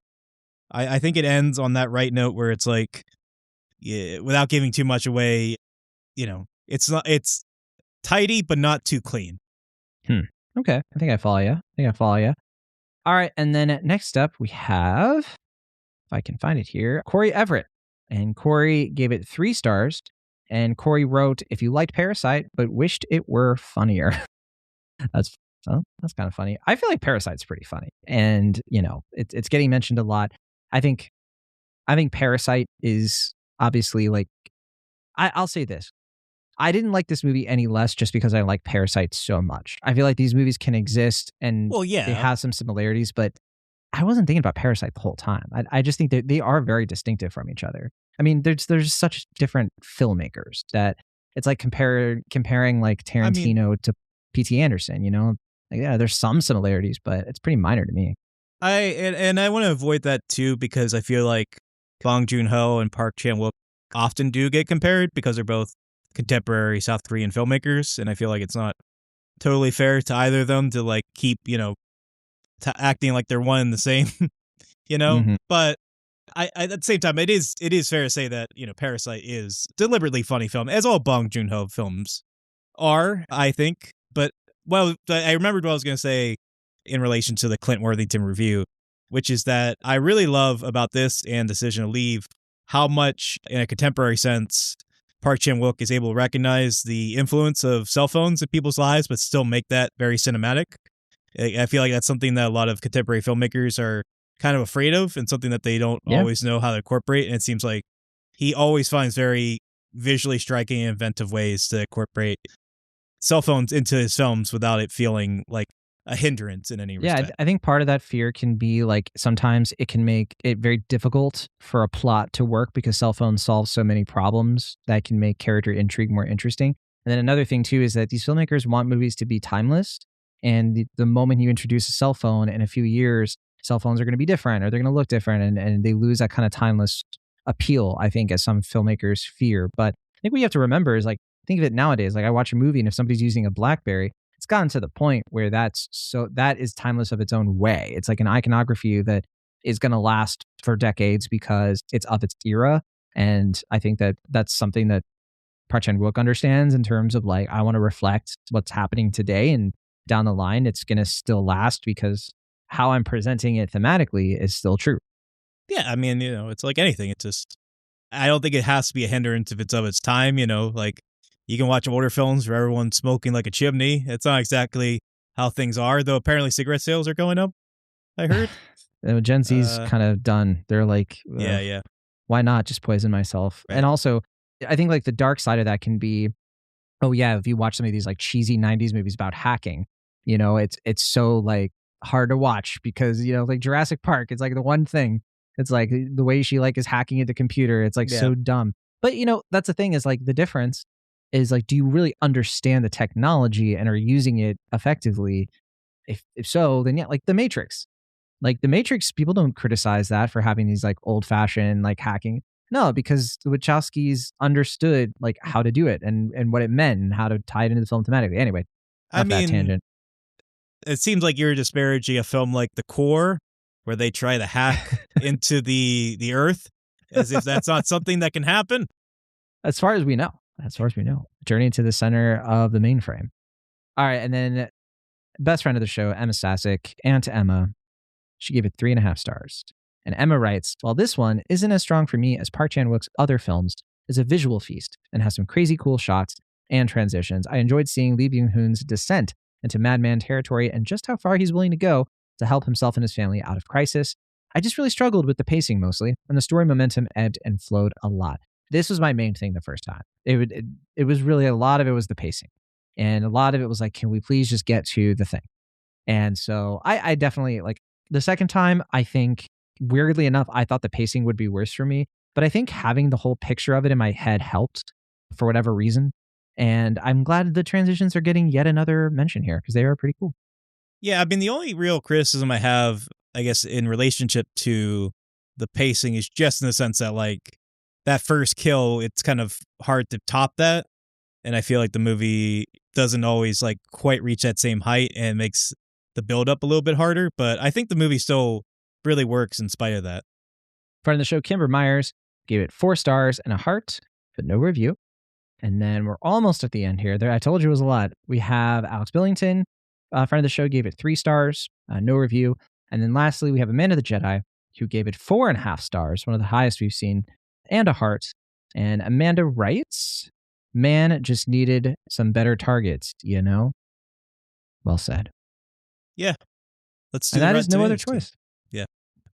think it ends on that right note where it's like, yeah, without giving too much away, it's tidy but not too clean. Okay, I think I follow you. All right, and then next up we have, if I can find it here, Corey Everett, and Corey gave it 3 stars. And Corey wrote, if you liked Parasite but wished it were funnier. That's kind of funny. I feel like Parasite's pretty funny, and it's getting mentioned a lot. I think Parasite is obviously like, I'll say this: I didn't like this movie any less just because I like Parasite so much. I feel like these movies can exist and they have some similarities, but I wasn't thinking about Parasite the whole time. I just think that they are very distinctive from each other. I mean, there's such different filmmakers that it's like comparing like Tarantino to P.T. Anderson, Like, yeah, there's some similarities, but it's pretty minor to me. I want to avoid that too, because I feel like Bong Joon-ho and Park Chan-wook often do get compared because they're both contemporary South Korean filmmakers, and I feel like it's not totally fair to either of them to like keep acting like they're one and the same, Mm-hmm. But I at the same time, it is fair to say that Parasite is deliberately funny film, as all Bong Joon-ho films are, I think. But I remembered what I was going to say in relation to the Clint Worthington review, which is that I really love about this and Decision to Leave how much, in a contemporary sense, Park Chan-wook is able to recognize the influence of cell phones in people's lives, but still make that very cinematic. I feel like that's something that a lot of contemporary filmmakers are kind of afraid of and something that they don't always know how to incorporate. And it seems like he always finds very visually striking and inventive ways to incorporate cell phones into his films without it feeling like a hindrance in any respect. I think part of that fear can be like sometimes it can make it very difficult for a plot to work because cell phones solve so many problems that can make character intrigue more interesting. And then another thing too is that these filmmakers want movies to be timeless. And the moment you introduce a cell phone in a few years, cell phones are going to be different or they're going to look different and they lose that kind of timeless appeal, I think, as some filmmakers fear. But I think what you have to remember is like, think of it nowadays. Like I watch a movie and if somebody's using a BlackBerry, it's gotten to the point where that is timeless of its own way. It's like an iconography that is going to last for decades because it's of its era. And I think that that's something that Park Chan-wook understands in terms of like, I want to reflect what's happening today and down the line, it's going to still last because how I'm presenting it thematically is still true. Yeah. I mean, it's like anything. It's just, I don't think it has to be a hindrance if it's of its time, like you can watch older films where everyone's smoking like a chimney. It's not exactly how things are, though apparently cigarette sales are going up, I heard. Gen Z's kind of done. They're like, yeah. Why not just poison myself? Right. And also, I think like the dark side of that can be, if you watch some of these like cheesy 90s movies about hacking, it's so like hard to watch because, like Jurassic Park, it's like the one thing. It's like the way she like is hacking into computer. It's like so dumb. But, that's the thing is like the difference is like, do you really understand the technology and are using it effectively? If so, then like The Matrix. Like The Matrix, people don't criticize that for having these like old fashioned like hacking. No, because the Wachowskis understood like how to do it and what it meant and how to tie it into the film thematically. Anyway, that tangent. It seems like you're disparaging a film like The Core, where they try to hack into the Earth, as if that's not something that can happen. As far as we know. Journey to the center of the mainframe. All right, and then best friend of the show, Emma Sasic, and to Emma, she gave it 3.5 stars. And Emma writes, while this one isn't as strong for me as Park Chan-wook's other films, it's a visual feast and has some crazy cool shots and transitions. I enjoyed seeing Lee Byung-hun's descent into madman territory and just how far he's willing to go to help himself and his family out of crisis. I just really struggled with the pacing mostly, and the story momentum ebbed and flowed a lot. This was my main thing the first time. It was really a lot of it was the pacing. And a lot of it was like, can we please just get to the thing? And so I definitely like the second time, I think weirdly enough, I thought the pacing would be worse for me. But I think having the whole picture of it in my head helped for whatever reason. And I'm glad the transitions are getting yet another mention here because they are pretty cool. Yeah, I mean, the only real criticism I have, I guess, in relationship to the pacing is just in the sense that like that first kill, it's kind of hard to top that. And I feel like the movie doesn't always like quite reach that same height and makes the build up a little bit harder. But I think the movie still really works in spite of that. Friend of the show, Kimber Myers, gave it 4 stars and a heart, but no review. And then we're almost at the end here. I told you it was a lot. We have Alex Billington, friend of the show, gave it 3 stars, no review. And then lastly, we have Amanda the Jedi, who gave it 4.5 stars, one of the highest we've seen, and a heart. And Amanda writes, man just needed some better targets, Well said. Yeah. Let's do and that is no other choice. Yeah.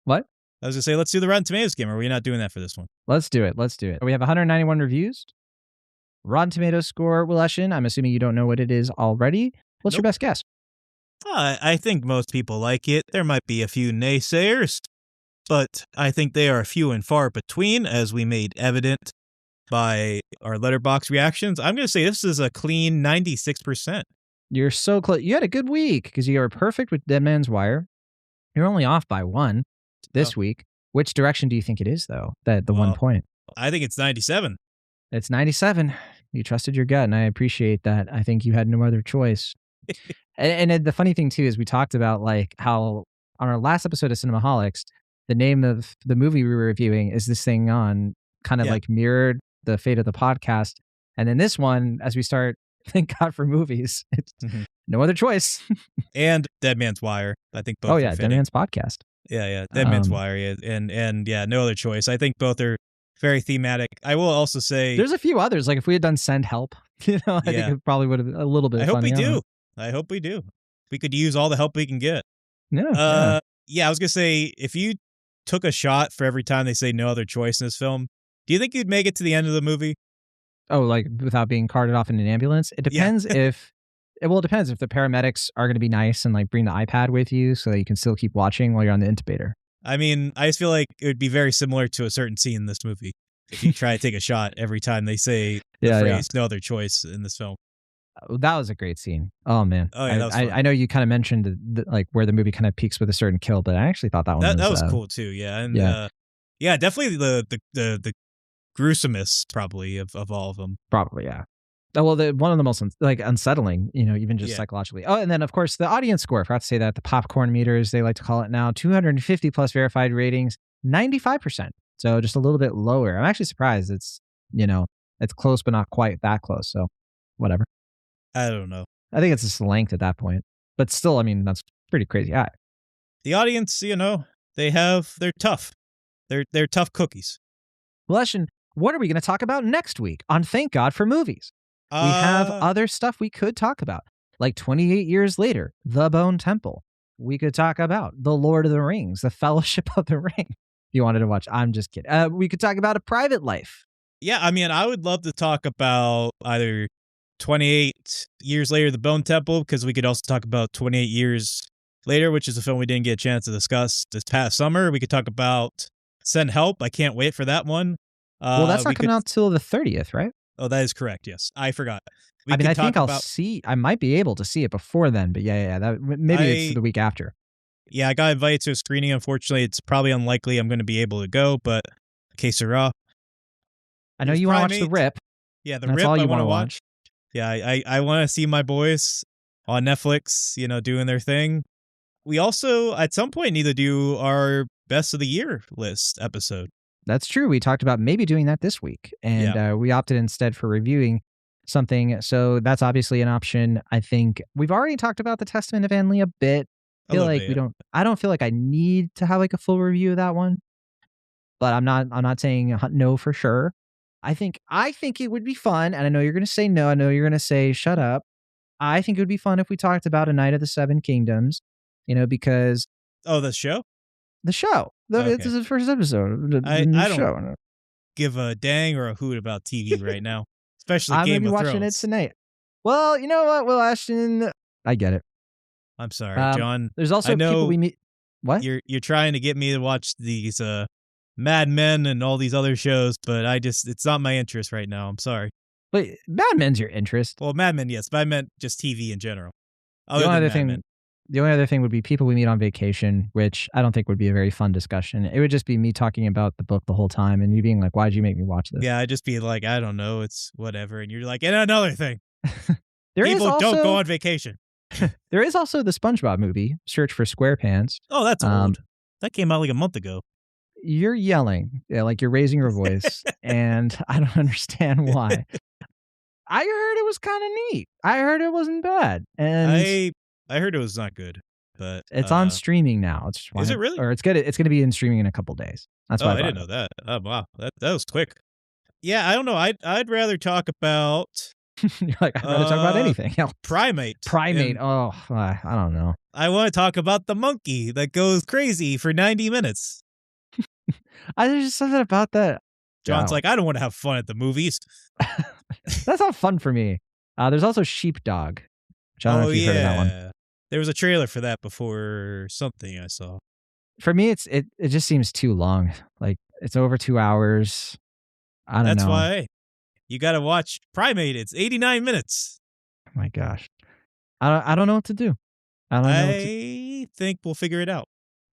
What? I was going to say, let's do the Rotten Tomatoes game. Or are we not doing that for this one? Let's do it. We have 191 reviews. Rotten Tomatoes score, Will Eschen, I'm assuming you don't know what it is already. What's your best guess? I think most people like it. There might be a few naysayers, but I think they are few and far between, as we made evident by our Letterboxd reactions. I'm going to say this is a clean 96%. You're so close. You had a good week because you were perfect with Dead Man's Wire. You're only off by 1 this week. Which direction do you think it is, though? The 1 point. I think it's 97. It's 97. You trusted your gut, and I appreciate that. I think you had no other choice. and the funny thing, too, is we talked about like how on our last episode of Cinemaholics, the name of the movie we were reviewing is This Thing On, kind of like mirrored the fate of the podcast. And then this one, as we start, thank God for movies, it's no other choice. And Dead Man's Wire. I think both. Oh, yeah, Dead Man's Podcast. Yeah. Dead Man's Wire. Yeah. And yeah, no other choice. I think both are very thematic. I will also say there's a few others. Like if we had done Send Help, I think it probably would have a little bit. I hope we do. We could use all the help we can get. Yeah. Yeah, I was gonna say, if you took a shot for every time they say no other choice in this film, do you think you'd make it to the end of the movie? Oh, like without being carted off in an ambulance? It Yeah. depends if it depends if the paramedics are going to be nice and like bring the iPad with you so that you can still keep watching while you're on the intubator. I mean, I just feel like it would be very similar to a certain scene in this movie if you try to take a shot every time they say the phrase "no other choice" in this film. That was a great scene. Oh man. Oh yeah, that was fun. I know you kind of mentioned like where the movie kind of peaks with a certain kill, but I actually thought that one that was cool too. Yeah, and yeah, definitely the gruesomest probably of all of them. Probably, yeah. Oh, well, one of the most like unsettling, even just psychologically. Oh, and then of course the audience score. I forgot to say that the popcorn meters they like to call it now, 250 plus verified ratings, 95%. So just a little bit lower. I'm actually surprised. It's it's close but not quite that close. So whatever. I don't know. I think it's just length at that point, but still, I mean that's pretty crazy. Yeah. The audience, they're tough. They're tough cookies. Well, Ashton, what are we going to talk about next week on Thank God for Movies? We have other stuff we could talk about, like 28 years later, The Bone Temple. We could talk about The Lord of the Rings, The Fellowship of the Ring. If you wanted to watch, I'm just kidding. We could talk about A Private Life. Yeah, I mean, I would love to talk about either 28 years later, The Bone Temple, because we could also talk about 28 years later, which is a film we didn't get a chance to discuss this past summer. We could talk about Send Help. I can't wait for that one. Well, that's not coming out till the 30th, right? Oh, that is correct. Yes, I forgot. I think I might be able to see it before then, but maybe it's the week after. Yeah, I got invited to a screening. Unfortunately, it's probably unlikely I'm going to be able to go, but que sera. I know you want to watch The Rip. Yeah, The Rip I want to watch. Yeah, I want to see my boys on Netflix, doing their thing. We also, at some point, need to do our Best of the Year list episode. That's true. We talked about maybe doing that this week, and we opted instead for reviewing something. So that's obviously an option. I think we've already talked about The Testament of Anne Lee a bit. I don't feel like I need to have like a full review of that one, but I'm not saying no for sure. I think it would be fun, and I know you're going to say no. I know you're going to say shut up. I think it would be fun if we talked about A Night of the Seven Kingdoms, because the show. The show. Okay. This is the first episode. I don't give a dang or a hoot about TV right now, especially Game of Thrones. I'm watching it tonight. Well, you know what, Will Ashton? I get it. I'm sorry, John. There's also people we meet. What? You're trying to get me to watch these Mad Men and all these other shows, but it's not my interest right now. I'm sorry. Wait, Mad Men's your interest? Well, Mad Men, yes, but I meant just TV in general. The only other thing would be people we meet on vacation, which I don't think would be a very fun discussion. It would just be me talking about the book the whole time and you being like, why'd you make me watch this? Yeah, I'd just be like, I don't know, it's whatever. And you're like, and another thing. People don't go on vacation. There is also the SpongeBob movie, Search for SquarePants. Oh, that's old. That came out like a month ago. You're yelling, like you're raising your voice, and I don't understand why. I heard it was kind of neat. I heard it wasn't bad. And I heard it was not good, but it's on streaming now. Is it really? Or it's going to be in streaming in a couple days. That's why I didn't know that. Oh wow, that was quick. Yeah, I don't know. I'd rather talk about. You're like, I'd rather talk about anything else. Primate. Oh, I don't know. I want to talk about the monkey that goes crazy for 90 minutes. There's just something about that. John's like, I don't want to have fun at the movies. That's not fun for me. There's also Sheepdog. I don't know if you've heard of that one. There was a trailer for that before something I saw. For me, it just seems too long. Like it's over 2 hours. I don't know. That's why you got to watch Primate. It's 89 minutes. Oh my gosh, I don't know what to do. I think we'll figure it out.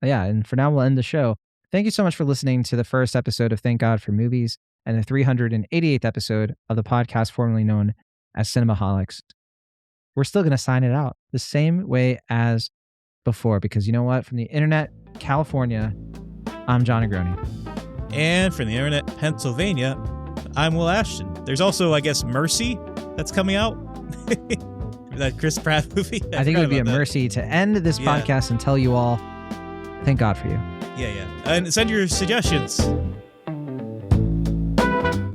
Yeah, and for now we'll end the show. Thank you so much for listening to the first episode of Thank God for Movies and the 388th episode of the podcast formerly known as Cinemaholics. We're still going to sign it out the same way as before because you know what? From the internet, California, I'm John Agroni. And from the internet, Pennsylvania, I'm Will Ashton. There's also, I guess, Mercy that's coming out. That Chris Pratt movie. I think it would be a mercy to end this podcast and tell you all, thank God for you. Yeah. And send your suggestions.